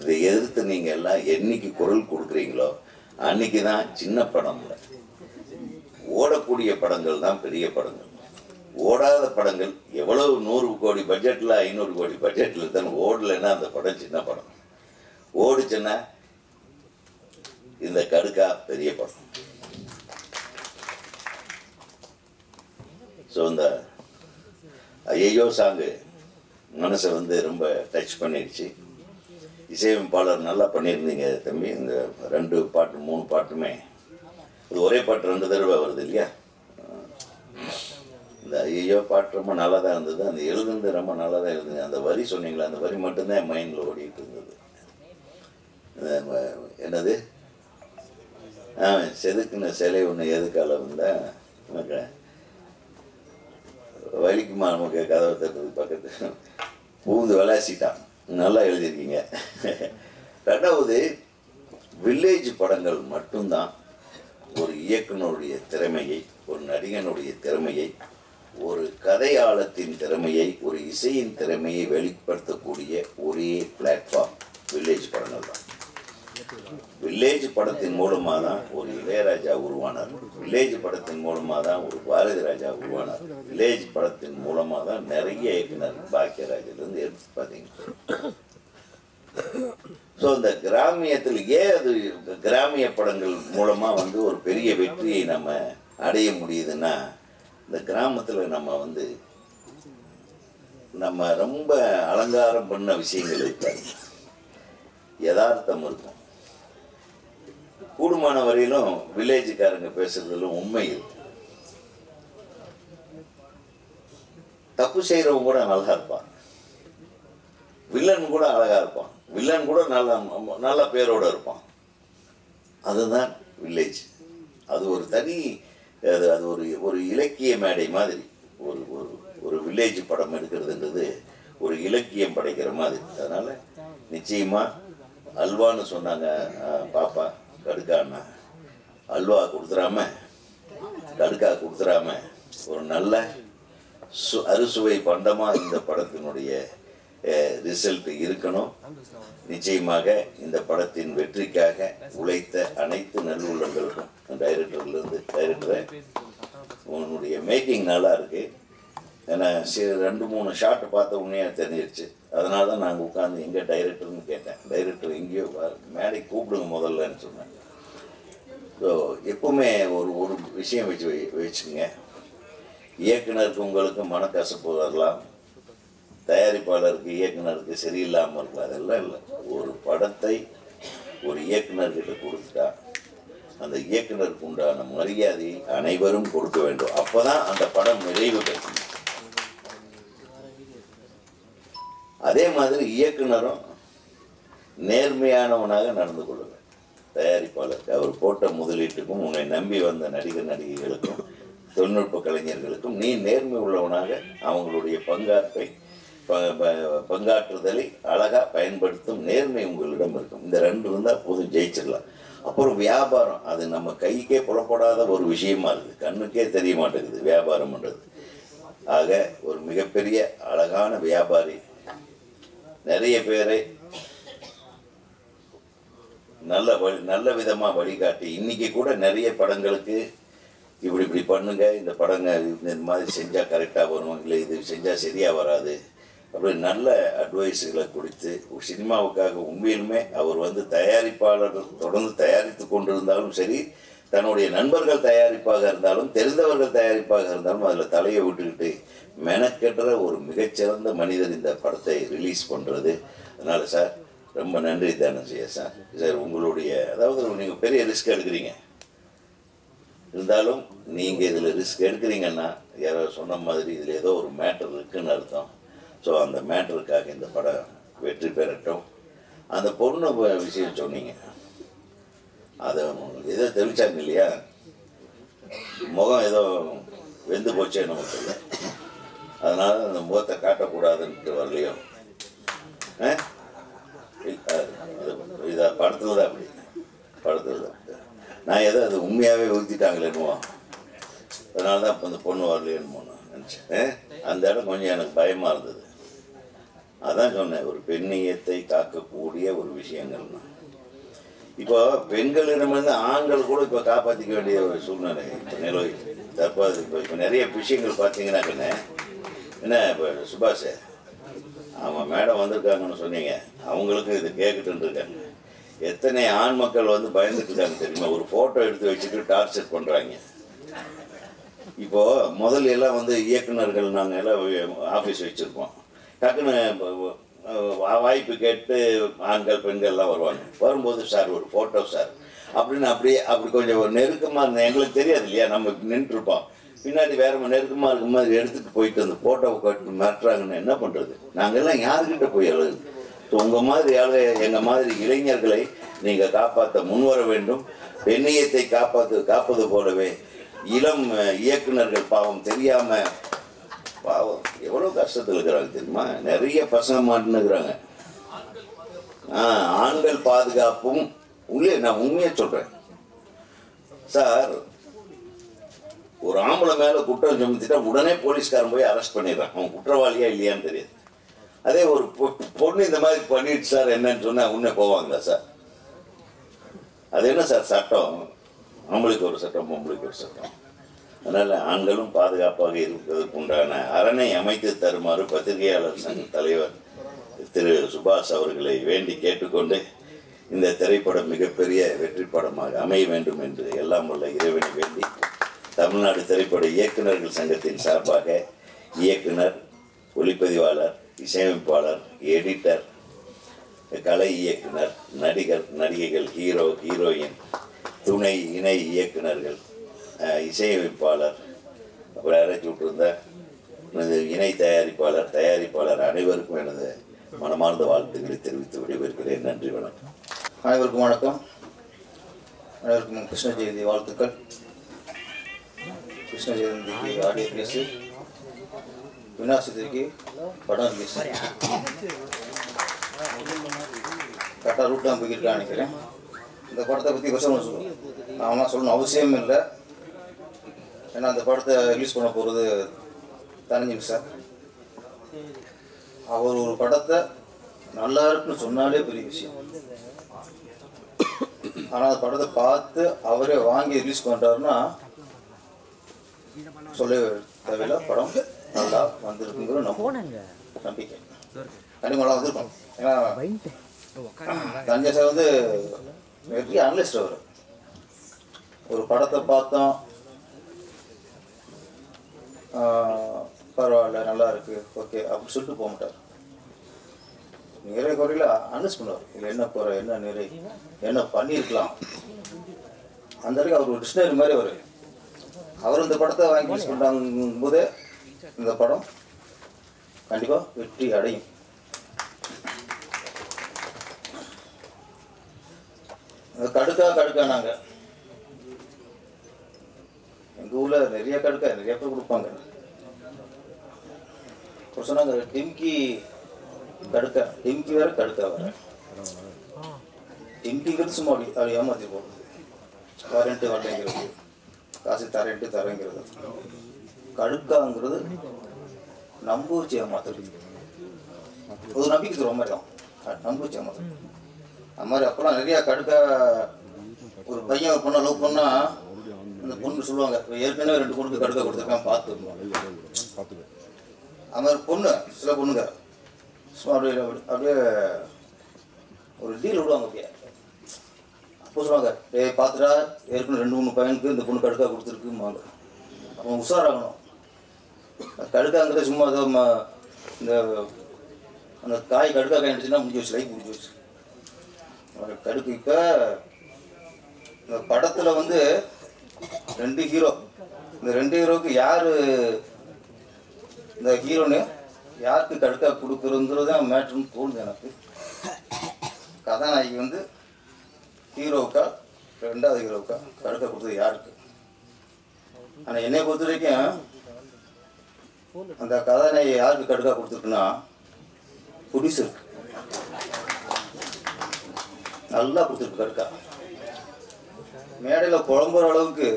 இதை எதிர்த்து நீங்க எல்லாம் என்னைக்கு குரல் கொடுக்குறீங்களோ அன்னைக்கு தான் சின்ன படம் ஓடக்கூடிய படங்கள் தான் பெரிய படங்கள். ஓடாத படங்கள் எவ்வளவு 100 கோடி பட்ஜெட்ல 500 கோடி பட்ஜெட்ல தான் ஓடலைன்னா அந்த படம் சின்ன படம். ஓடுச்சுன்னா இந்த கடுக்கா பெரிய படம். ஸோ இந்த ஐயோ சாங்கு மனசை வந்து ரொம்ப டச் பண்ணிடுச்சு. இசையமைப்பாளர் நல்லா பண்ணியிருந்தீங்க தம்பி. இந்த 2 பாட்டு 3 பாட்டுமே இது ஒரே பாட்டு 2 தடவை வருது இல்லையா? இந்த ஐயோ பாட்டு ரொம்ப நல்லா தான் இருந்தது. அந்த எழுதுனது ரொம்ப நல்லா தான் இருந்தது. அந்த வரி சொன்னீங்களா, அந்த வரி மட்டும்தான் என் மைண்டில் ஓடிட்டு இருந்தது. என்னது செதுக்குன சிலை ஒன்று எதுக்கால வந்தால் நமக்கு வலிக்குமா நமக்கு கதவை தட்டுறது பக்கத்து பூந்து விளாசிட்டான். நல்லா எழுதியிருக்கீங்க. 2வது வில்லேஜ் படங்கள் மட்டும்தான் ஒரு இயக்குனருடைய திறமையை, ஒரு நடிகனுடைய திறமையை, ஒரு கதையாளத்தின் திறமையை, ஒரு இசையின் திறமையை வெளிப்படுத்தக்கூடிய ஒரே பிளாட்ஃபார்ம் வில்லேஜ் படங்கள் தான். வில்லேஜ் படத்தின் மூலமாக தான் ஒரு இளையராஜா உருவானார். வில்லேஜ் படத்தின் மூலமாக தான் ஒரு பாரதி ராஜா உருவானார். வில்லேஜ் படத்தின் மூலமாக தான் நிறைய இயக்குனர் பாக்கியராஜிலிருந்து எடுத்து பார்த்தீங்க. ஸோ இந்த கிராமியத்தில் அது கிராமிய படங்கள் மூலமாக வந்து ஒரு பெரிய வெற்றியை நம்ம அடைய முடியுதுன்னா, இந்த கிராமத்தில் நம்ம ரொம்ப அலங்காரம் பண்ண விஷயங்கள் இருக்காது, யதார்த்தம் இருக்கும். கூடுமான வரையிலும் வில்லேஜுக்காரங்க பேசுறதுல உண்மை இருக்கு. தப்பு செய்யறவங்க கூட நல்லா இருப்பான், வில்லன் கூட அழகா இருப்பான், வில்லன் கூட நல்ல பேரோட இருப்பான். அதுதான் வில்லேஜ். அது ஒரு தனி, அது ஒரு இலக்கிய மேடை மாதிரி. ஒரு வில்லேஜ் படம் எடுக்கிறதுன்றது ஒரு இலக்கியம் படைக்கிற மாதிரி. அதனால நிச்சயமா அல்வான்னு சொன்னாங்க பாப்பா, கடுக்கான்னா அல்வா கொடுத்துடாம கடுக்கா கொடுத்துடாம ஒரு நல்ல அறுசுவை பண்டமா இந்த படத்தினுடைய ரிசல்ட் இருக்கணும். நிச்சயமாக இந்த படத்தின் வெற்றிக்காக உழைத்த அனைத்து நல்லுள்ளங்களுக்கும் டைரக்டர்லேருந்து டைரக்டரை உன்னுடைய மேக்கிங் நல்லா இருக்குது. ஏன்னா 2-3 ஷாட் பார்த்த உடனே தெரிஞ்சிருச்சு. அதனால தான் நாங்கள் உட்காந்து எங்கே டைரக்டர்னு கேட்டேன். டைரக்டர் எங்கேயோ மேடை கூப்பிடுங்க முதல்லன்னு சொன்னேன். ஸோ எப்பவுமே ஒரு விஷயம் வச்சுக்கோங்க. இயக்குனருக்கு உங்களுக்கு மனக்கசப்பு வரலாம், தயாரிப்பாளருக்கு இயக்குனருக்கு சரியில்லாமல் இருக்கலாம். அதெல்லாம் இல்லை. ஒரு படத்தை ஒரு இயக்குனர்கிட்ட கொடுத்துட்டா அந்த இயக்குனருக்கு உண்டான மரியாதையை அனைவரும் கொடுக்க வேண்டும். அப்போதான் அந்த படம் நிறைவு பெறும். அதே மாதிரி இயக்குனரும் நேர்மையானவனாக நடந்து கொள்ளுங்க. தயாரிப்பாளருக்கு அவர் போட்ட முதலீட்டுக்கும் உன்னை நம்பி வந்த நடிகர் நடிகைகளுக்கும் தொழில்நுட்ப கலைஞர்களுக்கும் நீ நேர்மை உள்ளவனாக அவங்களுடைய பங்காற்றுதலை அழகாக பயன்படுத்தும் நேர்மை உங்களிடம் இருக்கும். இந்த 2 இருந்தால் போதும், ஜெயிச்சிடலாம். அப்புறம் வியாபாரம், அது நம்ம கைக்கே புலப்படாத ஒரு விஷயமா இருக்குது, கண்ணுக்கே தெரிய மாட்டேங்குது வியாபாரம் பண்ணுறது. ஆக ஒரு மிகப்பெரிய அழகான வியாபாரி, நிறைய பேரை நல்ல விதமாக வழிகாட்டி இன்னைக்கு கூட நிறைய படங்களுக்கு இப்படி பண்ணுங்க, இந்த படங்க இந்த மாதிரி செஞ்சால் கரெக்டாக வரும், இல்லை இது செஞ்சால் சரியாக வராது, அப்படி நல்ல அட்வைஸுகளை கொடுத்து சினிமாவுக்காக உண்மையிலுமே அவர் தயாரிப்பாளர் தொடர்ந்து தயாரித்து கொண்டிருந்தாலும் சரி, தன்னுடைய நண்பர்கள் தயாரிப்பாக இருந்தாலும் தெரிந்தவர்கள் தயாரிப்பாக இருந்தாலும் அதில் தலையை விட்டுக்கிட்டு மெனக்கெட்டுற ஒரு மிகச்சிறந்த மனிதர் இந்த படத்தை ரிலீஸ் பண்ணுறது. அதனால் சார் ரொம்ப நன்றி தானே சார். உங்களுடைய அதாவது நீங்கள் பெரிய ரிஸ்க் எடுக்கிறீங்க, இருந்தாலும் நீங்கள் இதில் ரிஸ்க் எடுக்கிறீங்கன்னா யாரோ சொன்ன மாதிரி இதில் ஏதோ ஒரு மேட்டர் இருக்குன்னு அர்த்தம். ஸோ அந்த மேட்டருக்காக இந்த படம் வெற்றி பெறட்டும். அந்த பொண்ணு விஷயம் சொன்னீங்க, அதை ஏதோ தெளிச்சாங்க இல்லையா, முகம் ஏதோ வெந்து போச்சே நமக்கு இல்லை, அதனால அந்த முகத்தை காட்டக்கூடாதுன்ட்டு வரலையோ. இதை படத்தில் தான் அப்படி, படத்தில் தான் நான் ஏதோ அது உண்மையாகவே ஊற்றிட்டாங்களேன்னுவோ, அதனால தான் இப்போ அந்த பொண்ணு வரலையேன்னு நினச்சேன். அந்த இடம் கொஞ்சம் எனக்கு பயமாக இருந்தது. அதான் சொன்னேன், ஒரு பெண்ணியத்தை காக்கக்கூடிய ஒரு விஷயங்கள்னா இப்போ பெண்களிடமிருந்து ஆண்கள் கூட இப்போ காப்பாற்றிக்க வேண்டிய ஒரு சூழ்நிலை இப்போ நிலவை தற்போது. இப்போ நிறைய விஷயங்கள் பார்த்தீங்கன்னாக்கண்ணே, என்ன இப்போ சுபாஷ் ஆமாம் மேடம் வந்திருக்காங்கன்னு சொன்னீங்க, அவங்களுக்கும் இது கேட்குட்டு இருக்காங்க. எத்தனை ஆண் மக்கள் பயந்துட்டு இருக்காங்க தெரியுமா? ஒரு ஃபோட்டோ எடுத்து வச்சுட்டு டார்ச்சர் பண்ணுறாங்க. இப்போது முதல்ல எல்லாம் இயக்குநர்கள் நாங்கள் எல்லாம் ஆஃபீஸ் வச்சுருப்போம், டக்குன்னு வாய்ப்பு கேட்டு ஆண்கள் பெண்கள்லாம் வருவாங்க. வரும்போது சார் ஒரு ஃபோட்டோ சார் அப்படின்னு அப்படி கொஞ்சம் ஒரு நெருக்கமாக இருந்தேன். எங்களுக்கு தெரியாது இல்லையா, நம்ம நின்றுருப்போம், பின்னாடி வேற நெருக்கமாக இருக்க மாதிரி எடுத்துகிட்டு போயிட்டு அந்த ஃபோட்டோவை கட்டு மாட்டுறாங்கன்னு என்ன பண்ணுறது? நாங்கள்லாம் யாருக்கிட்ட போய் எழுது? ஸோ உங்கள் மாதிரி எங்கள் மாதிரி இளைஞர்களை நீங்கள் காப்பாற்ற முன்வர வேண்டும். பெண்ணியத்தை காப்பது போலவே இளம் இயக்குநர்கள் பாவம் தெரியாமல் பாவம் எவ்வளோ கஷ்டத்தில் இருக்கிறாங்க தெரியுமா? நிறைய பசங்க மாட்டுனுக்குறாங்க. ஆண்கள் பாதுகாப்பும் உள்ளே நான் உண்மையாக சொல்கிறேன் சார். ஒரு ஆம்பளை மேலே குற்றம் சுமத்திட்டா உடனே போலீஸ்காரன் போய் அரெஸ்ட் பண்ணிடுறான், அவன் குற்றவாளியா இல்லையான்னு தெரியாது. அதே ஒரு பொண்ணு இந்த மாதிரி பண்ணிட்டு சார் என்னன்னு சொன்னால் உடனே போவாங்களா சார்? அது என்ன சார் சட்டம்? ஆம்பளைக்கு ஒரு சட்டம், பொம்பளைக்கு ஒரு சட்டம். அதனால் ஆண்களும் பாதுகாப்பாக இருப்பதற்கு உண்டான அரணை அமைத்து தருமாறு பத்திரிகையாளர் சங்க தலைவர் திரு சுபாஷ் அவர்களை வேண்டி கேட்டுக்கொண்டு இந்த திரைப்படம் மிகப்பெரிய வெற்றி படமாக அமைய வேண்டும் என்று எல்லாம் உள்ள இறைவனை வேண்டி தமிழ்நாடு திரைப்பட இயக்குநர்கள் சங்கத்தின் சார்பாக இயக்குனர், ஒளிப்பதிவாளர், இசையமைப்பாளர், எடிட்டர், கலை இயக்குனர், நடிகர் நடிகைகள், ஹீரோ ஹீரோயின், துணை இணை இயக்குனர்கள், இசையமைப்பாளர், அப்புறம் யாராச்சும் விட்டுருந்த இணை தயாரிப்பாளர் அனைவருக்கும் எனது மனமார்ந்த வாழ்த்துக்களை தெரிவித்து விடைபெறுகிறேன். நன்றி, வணக்கம். அனைவருக்கும் வணக்கம். அனைவருக்கும் கிருஷ்ண ஜெயந்தி வாழ்த்துக்கள். கிருஷ்ண ஜெயந்திக்கு ஆடியோ ரிலீஸு, விநாசத்துக்கு படம் ரிலீஸ் கரெக்டாக ரூட் தான் போய்கிட்டு நினைக்கிறேன். இந்த படத்தை பற்றி அவனா சொல்லணும் அவசியம் இல்லை, ஏன்னா அந்த படத்தை ரிலீஸ் பண்ண போகிறது தனஞ்சிங் சார். அவர் ஒரு படத்தை நல்லா இருக்குன்னு சொன்னாலே பெரிய விஷயம். ஆனால் அந்த படத்தை பார்த்து அவரே வாங்கி ரிலீஸ் பண்ணுறாருன்னா சொல்ல தேவையில்ல, படம் நல்லா வந்திருக்குங்கிற நம்பிக்கை கண்டிப்பாக நல்லா வந்திருக்கும். ஏன்னா தஞ்சை சார் வந்து பெரிய அனலிஸ்ட். அவர் ஒரு படத்தை பார்த்தோம், பரவாயில்ல நல்லா இருக்கு ஓகே அப்படின்னு சொல்லிட்டு போக மாட்டார். நிறை குறையில அனலைஸ் பண்ணுவார். இல்லை என்ன குறை, என்ன நிறை, என்ன பண்ணியிருக்கலாம். அந்த வரைக்கும் அவர் ஒரு டிக்ஷனரி மாதிரி அவர் இந்த படத்தை வாங்கி யூஸ் பண்ணுறாங்க போதே இந்த படம் கண்டிப்பாக வெற்றி அடையும். கடுக்கா நாங்கள் எங்கள் ஊரில் நிறைய நிறைய பேர் கொடுப்பாங்க. சொன்னாங்க டிம்கி கடுக்கா, டிம்கி வேற கடுக்கா வேற. டிம்கிங்கிறது சும்மா அப்படி ஏமாற்றி போடுறது, வாரண்ட்டு வரலைங்கிறது, காசு தரேங்கிறது. கடுக்காங்கிறது நம்ப வச்சு ஏமாத்துறது, ஒரு நம்பிக்கை தருவ மாதிரி தான். நம்ப வச்சு ஏமாத்துறது அது மாதிரி. அப்போலாம் நிறையா கடுக்கா. ஒரு பையன் ஒரு பொண்ணை லவ் பண்ணா அந்த பொண்ணு சொல்லுவாங்க, ஏற்கனவே 2 பொண்ணுக்கு கடுக்கா கொடுத்துருக்கான் பார்த்துக்கணும். அது மாதிரி பொண்ணு சில பொண்ணுங்க சும்மா அப்படியே ஒரு டீல் விடுவாங்க. அப்படியே அப்போ சொல்லுவாங்க, பார்த்துட்டா ஏற்கனவே 2-3 பையனுக்கு இந்த பொண்ணு கடுக்கா கொடுத்துருக்குமாங்க. அவன் உஷாராகணும். கடுக்காங்கிறது சும்மா ஏதோ இந்த அந்த காய் கடுக்கா காய் அடிச்சுன்னா முடிஞ்சு வச்சு, லைஃப் முடிஞ்சு வச்சு கடுக்கு. இப்போ இந்த படத்தில் வந்து 2 ஹீரோ, இந்த 2 ஹீரோவுக்கு யார் இந்த ஹீரோன்னு யாருக்கு கடுக்கா கொடுக்குறதுங்கிறது தான் மேட்ருன்னு தோணுது எனக்கு. கதாநாயகி வந்து ஹீரோவுக்கா 2வது ஹீரோவுக்கா கடுக்கா கொடுத்தது யாருக்கு? ஆனால் என்னை பொறுத்த வரைக்கும் அந்த கதாநாயகி யாருக்கு கடுக்கா கொடுத்துருக்குன்னா ப்ரொடியூசருக்கு நல்லா கொடுத்துருக்கு கடுக்கா. மேடையில் குழம்புற அளவுக்கு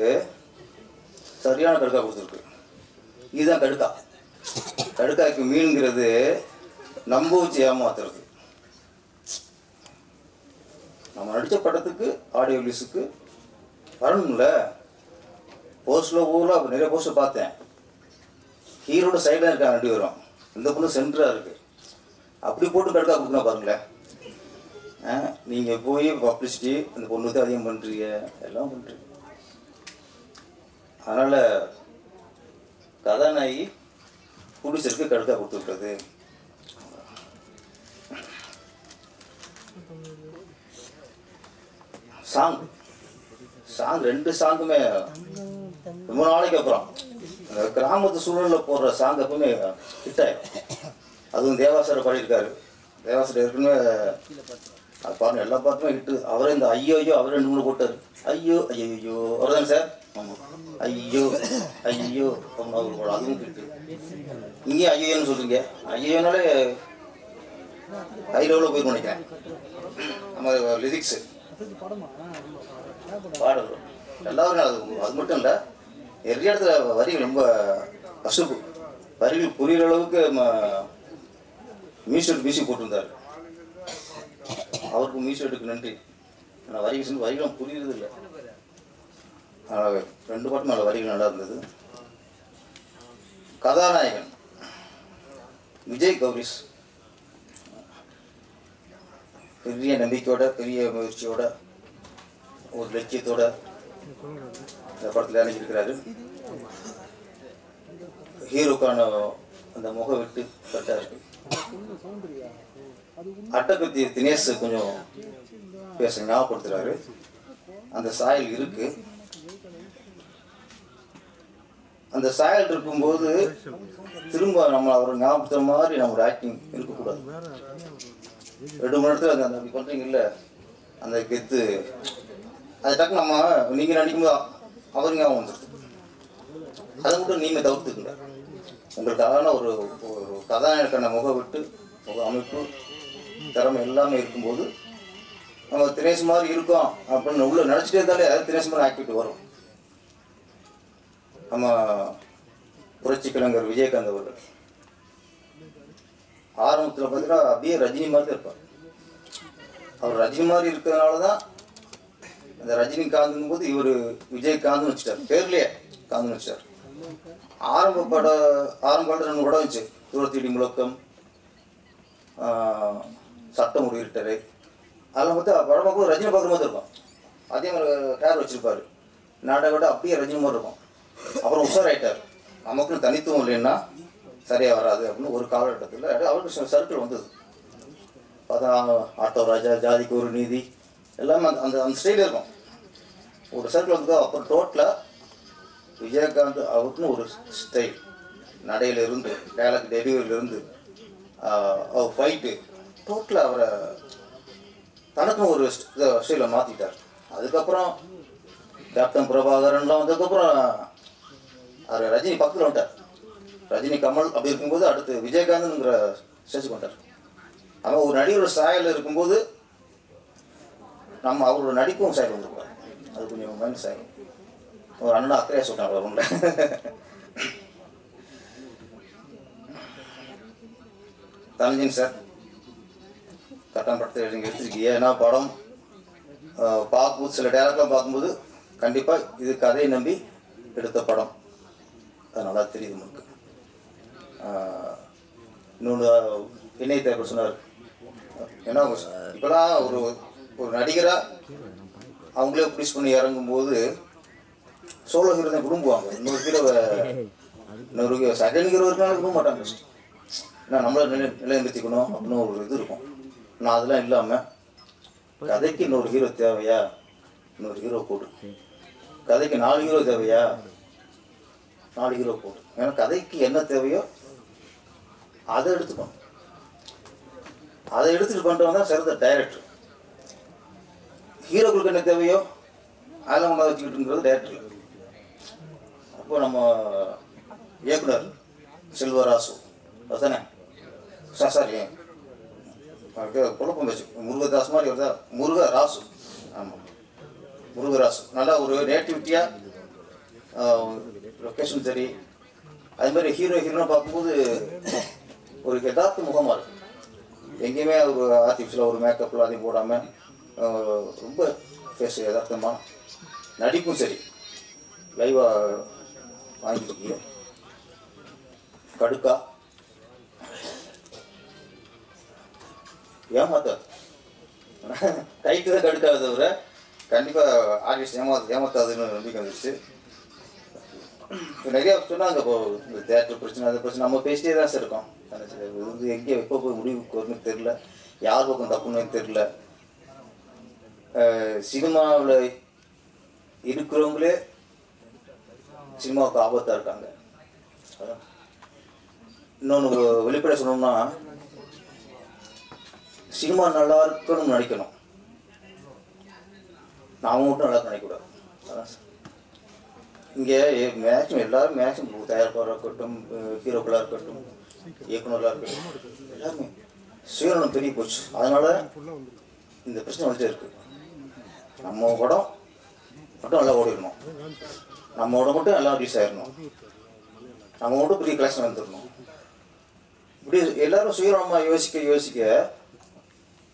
சரியான கடுக்கா கொடுத்துருக்கு. இதுதான் கடுக்கா. கடுக்காய்க்கு மீன்கிறது நம்ப வச்சு ஏமாத்துறது. நம்ம நடித்த படத்துக்கு ஆடியோ ரிலீஸுக்கு வரணும்ல. போஸ்டில் ஊரில் நிறைய போஸ்டர் பார்த்தேன். ஹீரோட சைடாக இருக்காங்க 2 பேரும், இந்த பொண்ணு சென்டராக இருக்குது. அப்படி போட்டு கடுக்கா கொடுக்கணும் பாருங்களேன். நீங்கள் போய் பப்ளிசிட்டி அந்த பொண்ணுக்கு அதிகம் பண்ணுறீங்க, எல்லாம் பண்ணுறீங்க. அதனால் கதாநாயகி ப்ரொடியூசருக்கு கடுக்கா கொடுத்துருக்குறது. சாங் 2 சாங்குமே ரொம்ப நாளைக்கு அப்புறம் கிராமத்து சூழலில் போடுற சாங் எப்பவுமே ஹிட் ஆயிடும். அதுவும் தேவாசரை பாடியிருக்காரு. தேவாசரை ஏற்கனவே அது பாருங்க எல்லா பாட்டுமே ஹிட்டு. அவரே இந்த ஐயோ அவர் 2-3 போட்டார். ஐயோ அவர் தானே சார்? ஆமாம், ஐயோ அதுவும் ஹிட்டு. இங்கேயும் ஐயோன்னு சொல்றீங்க. ஐயோனாலே ஹை லெவலில் போய் நினைக்கிறேன். நம்ம லிரிக்ஸு பாடல் எல்லாரும் அது மட்டும் இல்லை, நிறைய இடத்துல வரிகள் ரொம்ப கஷ்டப்பு. வரிகள் புரிகிற அளவுக்கு மியூசிக் போட்டிருந்தார். அவருக்கு மியூசிக்கு நன்றி. ஆனால் வரிகளும் புரியுறது இல்லை. அதனால் 2 பாட்டும் நல்ல வரிகள் நல்லா இருந்தது. கதாநாயகன் விஜய் கௌரிஷ் பெரிய நம்பிக்கையோட, பெரிய முயற்சியோட, ஒரு லட்சியத்தோட இந்த படத்தில் இறங்கியிருக்கிறாரு. ஹீரோக்கான அந்த முக விட்டு கரெக்டாக இருக்கு. அட்டகத்தி தினேஷ் கொஞ்சம் பேச ஞாபகப்படுத்துறாரு. அந்த சாயல் இருக்கு. அந்த சாயல் இருக்கும்போது திரும்ப நம்ம அவரை ஞாபகப்படுத்துற மாதிரி நம்மளோட ஆக்டிங் இருக்கக்கூடாது. 2 மணி நேரத்தில் அந்த அப்படி பண்ணுறீங்கல்ல அந்த கெத்து, அது டக்கு நம்ம நீங்கள் நடிக்கும்போது அவர் ஞாபகம் வந்துடுது. அதை மட்டும் நீங்கள் தவிர்த்துக்குங்க. உங்களுக்கான ஒரு கதாநாயகன முக விட்டு, முக அமைப்பு, திறமை எல்லாமே இருக்கும்போது நம்ம தினேஷ் மாதிரி இருக்கோம் அப்படின்னு உள்ள நினச்சிட்டே இருந்தாலே தினேஷ் மாதிரி ஆக்டிவிட்டி வரும். நம்ம புரட்சி கலைஞர் விஜயகாந்த் அவர்கள் ஆரம்பத்தில் பார்த்தீங்கன்னா அப்படியே ரஜினி மாதிரி தான் இருப்பார். அவர் ரஜினி மாதிரி இருக்கிறதுனால தான் அந்த ரஜினிகாந்துங்கும் போது இவர் விஜயகாந்த்னு வச்சுட்டார், பேர்லேயே காந்துன்னு வச்சுட்டார். ஆரம்ப காலத்தில் 2 படம் வந்துச்சு, தூரத்தீடி முழக்கம், சட்டம் முடிவிட்டாரு. அதெல்லாம் பார்த்தா படம் பார்க்கும்போது ரஜினி பார்க்குற மாதிரி இருக்கும். அதே மாதிரி ஹேர் வச்சுருப்பார், நாடக விட அப்படியே ரஜினி மாதிரி இருக்கும். அப்புறம் உஷாராயிட்டார், நமக்குன்னு தனித்துவம் இல்லைன்னா சரியாக வராது அப்படின்னு ஒரு காலகட்டத்தில் அவருக்கு சர்க்கிள் வந்தது. பார்த்தா ஆட்டோ ராஜா, ஜாதிக்கு ஒரு நீதி எல்லாமே அந்த அந்த ஸ்டைலில் இருக்கும், ஒரு சர்க்கிள் வந்தது. அப்புறம் டோட்டலாக விஜயகாந்த் அவருக்குன்னு ஒரு ஸ்டைல், நடையிலிருந்து டைலாக் டெலிவரியிலிருந்து அவர் ஃபைட்டு டோட்டலாக அவரை தனக்குன்னு ஒரு ஸ்டைலை மாற்றிட்டார். அதுக்கப்புறம் கேப்டன் பிரபாகரன்லாம் வந்ததுக்கப்புறம் அவர் ரஜினி பக்கத்தில் வந்துட்டார். ரஜினி கமல் அப்படி இருக்கும்போது அடுத்து விஜயகாந்த்ங்கிற ஸ்டேஜுக்கு வந்துட்டார். அவன் ஒரு நடிகரோட ஸ்டைலில் இருக்கும்போது நம்ம அவரோட நடிப்பும் ஸ்டைல் வந்துருப்பார், அது கொஞ்சம் மைனஸ் ஆகிடும். ஒரு அண்ணன் அக்கறையாக சொல்கிறாங்க ரூம்ல. தனஞ்சன் சார் கட்டான் படத்தை எடுத்துருக்கீங்க. ஏன்னா படம் பார்க்கும்போது சில டேரக்ட்லாம் பார்க்கும்போது கண்டிப்பாக இது கதையை நம்பி எடுத்த படம், அது நல்லா தெரியுது நமக்கு. இன்னொன்று என்னை தேவை சொன்னார், ஏன்னா இப்போலாம் ஒரு நடிகராக அவங்களே ப்ரொடியூஸ் பண்ணி இறங்கும்போது சோலோ ஹீரோ தான் விரும்புவாங்க. இன்னொரு செகண்ட் ஹீரோ இருக்கனால விரும்ப மாட்டாங்க. ஏன்னா நம்மளை நிலைநிறுத்திக்கணும் அப்படின்னு ஒரு இது இருக்கும். ஆனால் அதெல்லாம் இல்லாமல் கதைக்கு இன்னொரு ஹீரோ தேவையா, இன்னொரு ஹீரோ போடு. கதைக்கு 4 ஹீரோ தேவையா, 4 ஹீரோ போடு. ஏன்னா கதைக்கு என்ன தேவையோ அதை எடுத்துக்கணும். அதை எடுத்துகிட்டு பண்ணுறவங்க தான் சிறந்த டைரக்டர். ஹீரோக்களுக்கு என்ன தேவையோ அதெல்லாம் ஒன்றா வச்சுக்கிட்டுங்கிறது டைரக்டர். அப்போ நம்ம இயக்குனர் செல்வராசு அதுதானே சாரி குழப்பம் வச்சு முருகதாஸ் மாதிரி வருதா, முருகராசு. ஆமாம், முருகராசு நல்லா ஒரு நேட்டிவிட்டியாக லொக்கேஷன் சரி. அதுமாதிரி ஹீரோனை பார்க்கும்போது ஒரு யதார்த்த முகமாக இருக்கும். எங்கேயுமே ஒரு ஆர்டிஃபிஷியலாக ஒரு மேக்கப்லாம் அதையும் போடாமல் ரொம்ப ஃபேஸ் யதார்த்தமாக. நடிப்பும் சரி லைவாக வாங்கியிருக்கீங்க. கடுக்கா ஏமாத்தாது, கைக்கு தான் கடுக்காது தவிர கண்டிப்பாக ஆர்டிஸ்ட் ஏமாத்தாதுன்னு நம்பிக்கை வந்துடுச்சு. நிறையா சொன்னாங்க. இப்போ இந்த தேட்டர் பிரச்சனை, அது பிரச்சனை நம்ம பேசிட்டே தான் சார் இருக்கோம். இது எங்கே எப்போ போய் முடிவுக்கு வரும்னு தெரில, யார் பக்கம் தப்புன்னு தெரில. சினிமாவில் இருக்கிறவங்களே சினிமாவுக்கு ஆபத்தாக இருக்காங்க. இன்னொன்று வெளிப்படையாக சொன்னோம்னா, சினிமா நல்லா இருக்கணும்னு நினைக்கணும், நாம மட்டும் நல்லா நினைக்கக்கூடாது. அதான் சார் இங்கே மேக்ஸிமம் எல்லாரும் மேக்ஸிமம் தயாரிப்பாளராக இருக்கட்டும், ஹீரோக்களாக இருக்கட்டும், இயக்குநர்களாக இருக்கட்டும், எல்லாருமே சுயநலம் பெரிய போச்சு. அதனால இந்த பிரச்சனை வந்துட்டே இருக்கு. நம்ம படம் மட்டும் நல்லா ஓடிடணும், நம்மளோட மட்டும் எல்லாம் ரீச் ஆயிடணும், நம்ம மட்டும் பெரிய கலெக்ஷன் வந்துடணும். இப்படி எல்லாரும் சுயநலமாக யோசிக்க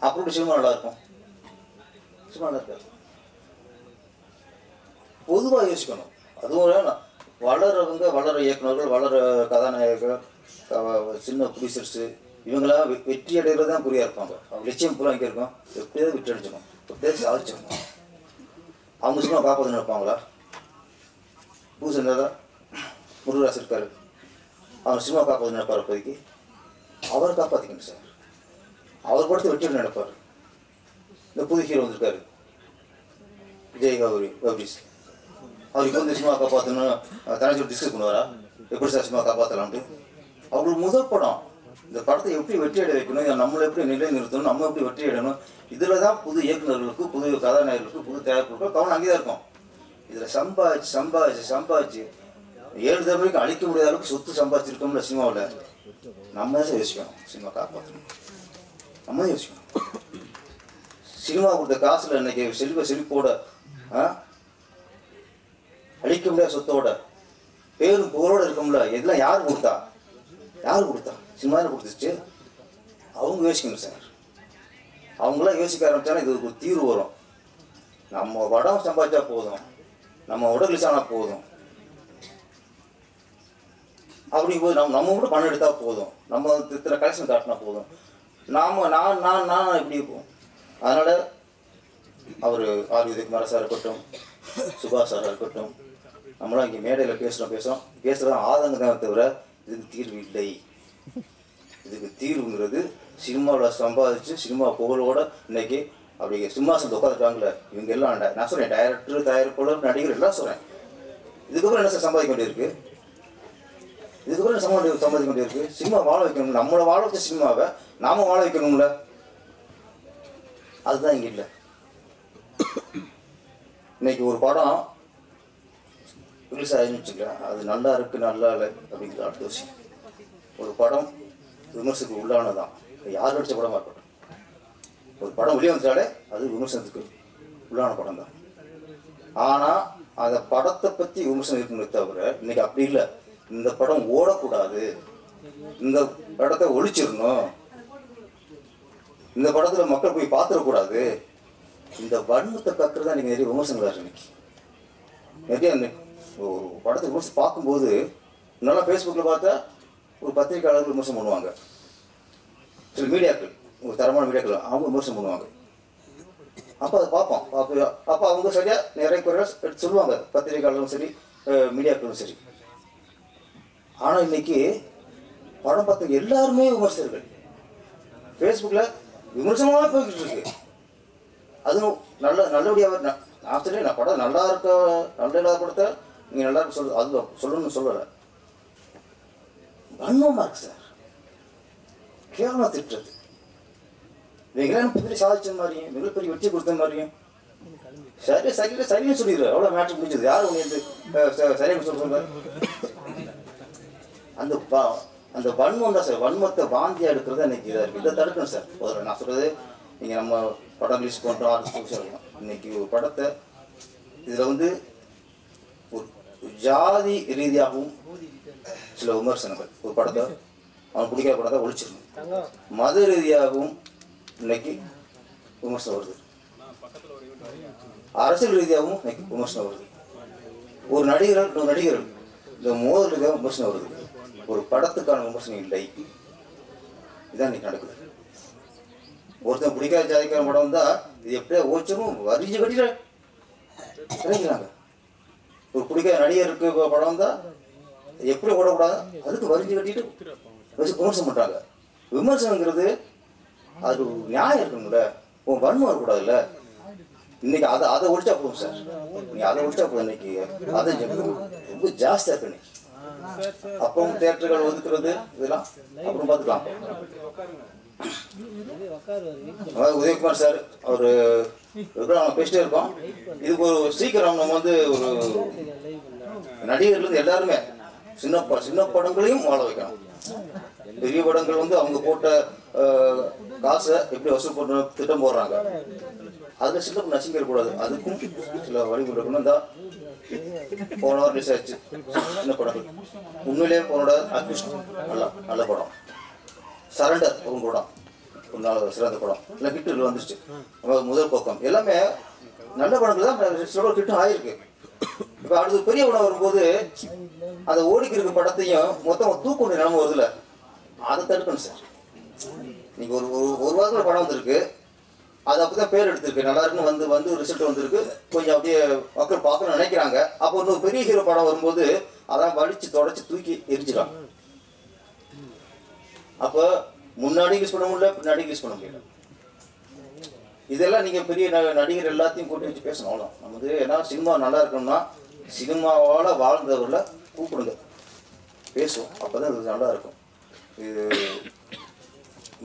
அப்படி சினிமா நல்லா இருக்கும். சினிமா நல்லா இருக்காது. பொதுவாக யோசிக்கணும். அதுவும் வளர்றவங்க, வளர இயக்குநர்கள், வளர கதாநாயகர்கள், சின்ன ப்ரொடியூசர்ஸு, இவங்களாம் வெற்றி அடைகிறது தான் குறியாக இருப்பாங்க. அவங்க லட்சியம் பூரா இங்கே இருக்கும், எப்படியாவது வெற்றி அடிச்சிடணும், எப்படியாவது சாதிச்சிடணும். அவங்க சினிமா காப்பாற்று நினைப்பாங்களா? புதுசு இருந்தால் தான் முருகராசு இருக்காரு, அவர் சினிமா காப்பாற்று நினைப்பார். இப்போதைக்கு அவரை காப்பாற்றிக்கணும் சார். அவர் படத்தை வெற்றி நினைப்பார். இந்த புது ஹீரோ வந்திருக்காரு விஜய் கௌரிஸ், அவர் இப்போ வந்து சினிமா காப்பாற்றணும் தனி டிஸ்கஸ் பண்ணுவாரா, எப்படி சார் சினிமா காப்பாற்றலான்ட்டு. அவங்களுக்கு முதல் படம், இந்த படத்தை எப்படி வெற்றி அடைய வைக்கணும், நம்மளை எப்படி நிலை நிறுத்தணும், நம்ம எப்படி வெற்றி அடையணும், இதில் தான் புது இயக்குநர்களுக்கு, புது கதாநாயகர்களுக்கு, புது தயாரிப்புகளுக்கு கவனம் அங்கே தான் இருக்கும். இதில் சம்பாதிச்சு 7 தலைமுறைக்கு அழிக்க முடியாத அளவுக்கு சொத்து சம்பாதிச்சிருக்கோம்ல சினிமாவில். நம்ம தான் யோசிக்கணும், சினிமா காப்பாற்றணும், நம்ம தான் யோசிக்கணும். சினிமா கொடுத்த காசுல இன்னைக்கு செழிப்போட அழிக்க முடியாத சொத்தோட பேரும் புகழோட இருக்கும்ல, இதெல்லாம் யார் கொடுத்தா? சினிமா தானே கொடுத்துச்சு. அவங்க யோசிக்கணும் சார். அவங்களாம் யோசிக்க ஆரம்பித்தாலும் இது ஒரு தீர்வு வரும். நம்ம படம் சம்பாதிச்சா போதும், நம்ம உடல் ஆனால் போதும், அப்படிங்கும்போது நம்ம கூட பணம் எடுத்தால் போதும், நம்ம இத்தனை கலெக்ஷன் காட்டினா போதும், நான் எப்படி இருப்போம். அதனால் அவர் ஆர் உதயகுமார் சார் இருக்கட்டும், சுபாஷ் சாராக இருக்கட்டும், நம்மளாம் இங்கே மேடையில் பேசுகிறோம் ஆதங்கம் தான் தவிர இதுக்கு தீர்வு இல்லை. இதுக்கு தீர்வுங்கிறது சினிமாவில் சம்பாதிச்சு சினிமா புகழோட இன்னைக்கு அப்படி சிம்மாசனத்தை உட்காந்துட்டாங்களே இவங்க எல்லாம். நான் சொல்கிறேன், டைரக்டர், தயாரிப்பாளர், நடிகர் எல்லாம் சொல்கிறேன். இதுக்கப்புறம் என்ன சார் சம்பாதிக்க வேண்டியிருக்கு? இதுக்கப்புறம் சம்பாதிக்க வேண்டியிருக்கு? சினிமா வாழ வைக்கணும். நம்மளை வாழ வச்ச சினிமாவை நாம வாழ வைக்கணும்ல. அதுதான் இங்கே இல்லை. இன்னைக்கு ஒரு படம் ரிலீஸ் ஆகின்னு வச்சுக்கலாம், அது நல்லா இருக்கு நல்லா இல்லை அப்படிங்கிற அடுத்த விஷயம். ஒரு படம் விமர்சனத்துக்கு உள்ளானதான், யார் நடித்த படமாக இருக்கட்டும். ஒரு படம் வெளியே வந்துட்டாலே அது விமர்சனத்துக்கு உள்ளான படம் தான். ஆனால் அந்த படத்தை பற்றி விமர்சனம் இருக்குன்னு தவிர இன்னைக்கு அப்படி இல்லை. இந்த படம் ஓடக்கூடாது, இந்த படத்தை ஒழிச்சிடணும், இந்த படத்தில் மக்கள் போய் பார்த்துடக்கூடாது, இந்த வன்மத்தை கற்று தான் நீங்கள் நிறைய விமர்சனங்கள் இன்னைக்கு நிறைய. ஒரு படத்தை விமர்சனம் பார்க்கும்போது நல்லா ஃபேஸ்புக்கில் பார்த்தா ஒரு பத்திரிகையாளர்கள் விமர்சனம் பண்ணுவாங்க, சில மீடியாக்கள், ஒரு தரமான மீடியாக்கள் அவங்க விமர்சனம் பண்ணுவாங்க. அப்போ அதை பார்ப்போம். அப்போ அவங்க சரியாக நிறைய குறைகள் எடுத்து சொல்லுவாங்க, பத்திரிகையாளர்களும் சரி மீடியாக்களும் சரி. ஆனால் இன்னைக்கு படம் பார்த்த எல்லாருமே விமர்சகர்கள் ஃபேஸ்புக்கில் விமர்சனமாக போய்கிட்டு இருக்கு. அதுவும் நல்லபடியாக நான் சரி, நான் படம் நல்லா இருக்க நல்ல இல்லாத படத்தை நீங்கள் நல்லா இருக்க அது சொல்லணும்னு சொல்லலை. வன்மமாக இருக்கு சார், கேவலமாக திட்டுறது. நீங்களாம் பெரிய சாதிச்ச மாதிரியும் மிகப்பெரிய வெற்றி கொடுத்த மாதிரியும் சரின்னு சொல்லிடுற அவ்வளோ மேட்ச் முடிஞ்சது. யாரும் உங்களுக்கு சரியாக சொல்ல அந்த வன்மம் தான் சார். வன்மத்தை வாந்தியாக எடுக்கிறது இன்னைக்கு இதாக இருக்குது. இதை தடுக்கணும் சார். முதல்ல நான் சொல்கிறது, நீங்கள் நம்ம படம் ரிலீஸ் பண்ணுறோம், அது இன்னைக்கு ஒரு படத்தை இதில் ஒரு ஜாதி ரீதியாகவும் சில விமர்சனங்கள், ஒரு படத்தை அவன் பிடிக்காத படத்தை ஒழிச்சிடணும். மத ரீதியாகவும் இன்னைக்கு விமர்சனம் வருது, அரசியல் ரீதியாகவும் இன்னைக்கு விமர்சனம் வருது. ஒரு நடிகர்கள் இந்த மோதல் ரீதியாக விமர்சனம் வருது. ஒரு படத்துக்கான விமர்சனம் இல்லை. இதுதான் இன்னைக்கு நடக்குது. ஒருத்தன் பிடிக்காத ஜாதிக்கான படம் தான் இது எப்படியா ஓச்சரும் வரிஞ்சு கட்டிட்டு நினைக்கிறாங்க. ஒரு பிடிக்காத நடிகருக்கு படம் தான் எப்படி ஓடக்கூடாது அதுக்கு வரிஞ்சு கட்டிட்டு விமர்சனம் பண்றாங்க. விமர்சனங்கிறது அது நியாயம் இருக்கணும்ல, உன் வன்மம் இருக்கக்கூடாதுல்ல. இன்னைக்கு அதை ஒழிச்சா போதும் சார். நீங்க அதை ஒழிச்சா போதும். இன்னைக்கு அதை ரொம்ப ஜாஸ்தியா இருக்கு. இன்னைக்கு அப்புறம் தியேட்டர்கள் ஒதுக்குறது இதெல்லாம் அப்புறம் பார்த்துக்கலாம். உதயகுமார் சார் அவரு நம்ம பேசிட்டே இருக்கோம். இதுக்கு ஒரு சீக்கிரம் நம்ம ஒரு நடிகர்கள் எல்லாருமே சின்ன படங்களையும் வாழ வைக்கணும். பெரிய படங்கள் அவங்க போட்ட காசை எப்படி வசூல் பண்ண திட்டம் போடுறாங்க, அதுல சின்ன படம் நசிங்கக்கூடாது. அதுக்கும் சில வழிமுறை இருக்கணும். தான் போன வாரம் ரிலீஸ் ஆச்சு சின்ன படங்கள். உண்மையிலேயே போனோட அக்யூஸ்ட் நல்ல படம். சரண்டர் ஒரு படம், ஒரு நாள் சிறந்த படம், இல்லை ஹிட்டு வந்துருச்சு. முதல் பக்கம் எல்லாமே நல்ல படங்கள் தான் சில ஹிட்டும் ஆயிருக்கு. இப்போ அடுத்து பெரிய படம் வரும்போது அந்த ஓடிக்கு இருக்க படத்தையும் மொத்தம் தூக்கு நிலைமை வருதுல, அதை தடுக்கணும் சார். நீங்க ஒரு வாரத்தில் படம் வந்திருக்கு, அது அப்பதான் பேர் எடுத்திருக்கு, நல்லா இருக்குன்னு வந்து ரிசல்ட் வந்திருக்கு, கொஞ்சம் அப்படியே மக்கள் பார்க்கணும்னு நினைக்கிறாங்க. அப்போ இன்னும் பெரிய ஹீரோ படம் வரும்போது அதான் வலிச்சு தொடச்சி தூக்கி எரிஞ்சிடும். அப்போ முன்னாடி யூஸ் பண்ண முடியல, பின்னாடி யூஸ் பண்ண முடியல. இதெல்லாம் நீங்க பெரிய நடிகர் எல்லாத்தையும் கூட்டி வச்சு பேசணும். அவ்வளோ நம்ம ஏன்னா சினிமா நல்லா இருக்கணும்னா சினிமாவால வாழ்ந்தவர்களை கூப்பிடுங்க, பேசுவோம். அப்பதான் அது நல்லா இருக்கும். இது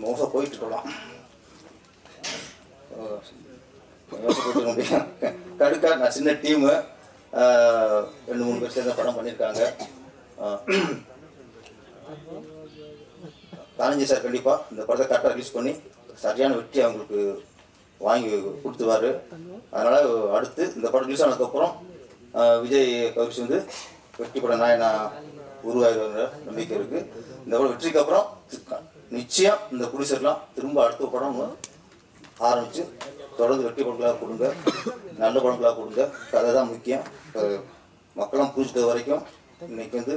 மோசம் போயிட்டு இருக்கலாம், கடுக்கா. நான் சின்ன டீமு, 2-3 பேர் சேர்ந்த படம் பண்ணியிருக்காங்க. காலஞ்சி சார் கண்டிப்பாக இந்த படத்தை கரெக்டாக ரிலீஸ் பண்ணி சரியான வெற்றி அவங்களுக்கு வாங்கி கொடுத்துருவாரு. அதனால் அடுத்து இந்த படம் ரிலீஸ் ஆனதுக்கப்புறம் விஜய் கௌரிஷ் வெற்றி படம் நாயனா உருவாகிற நம்பிக்கை இருக்குது. இந்த படம் வெற்றிக்கு அப்புறம் நிச்சயம் இந்த ப்ரொடியூசர்லாம் திரும்ப அடுத்த படம் ஆரம்பித்து தொடர்ந்து வெற்றி படங்களாக கொடுங்க, நல்ல படங்களாக கொடுங்க. கதை தான் முக்கியம். மக்களும் புரிஞ்சுக்கிற வரைக்கும் இன்னைக்கு வந்து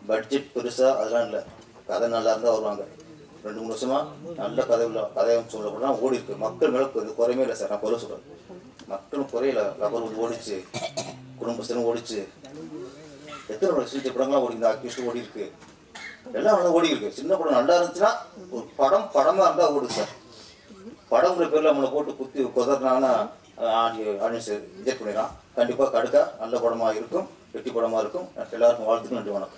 பட்ஜெட் பெருசாக அதெல்லாம் இல்லை, கதை நல்லா இருந்தால் வருவாங்க. 2-3 வருஷமாக நல்ல கதை சொல்லப்படலாம் ஓடி இருக்கு. மக்கள் மேலே குறையுமே இல்லை சார், நான் குறை சொல்கிறேன். மக்களும் குறையில லவர் ஓடிச்சு, குடும்பஸ்தனும் ஓடிச்சு, எத்தனை சின்ன படங்கள்லாம் ஓடி, இந்த ஆர்டிஸ்ட் ஓடி இருக்கு, எல்லாம் நல்லா ஓடி இருக்கு. சின்ன படம் நல்லா இருந்துச்சுன்னா ஒரு படமாக இருந்தால் ஓடுது சார். படங்கிற பேரில் நம்மளை போட்டு குத்தி குதறினாங்கன்னா ஆடியன்ஸ் ரிஜெக்ட் பண்ணிடலாம். கண்டிப்பாக கடுக்கா நல்ல படமாக இருக்கும், வெற்றி படமாக இருக்கும். எல்லாருக்கும் வாழ்த்துக்கள். நன்றி, வணக்கம்.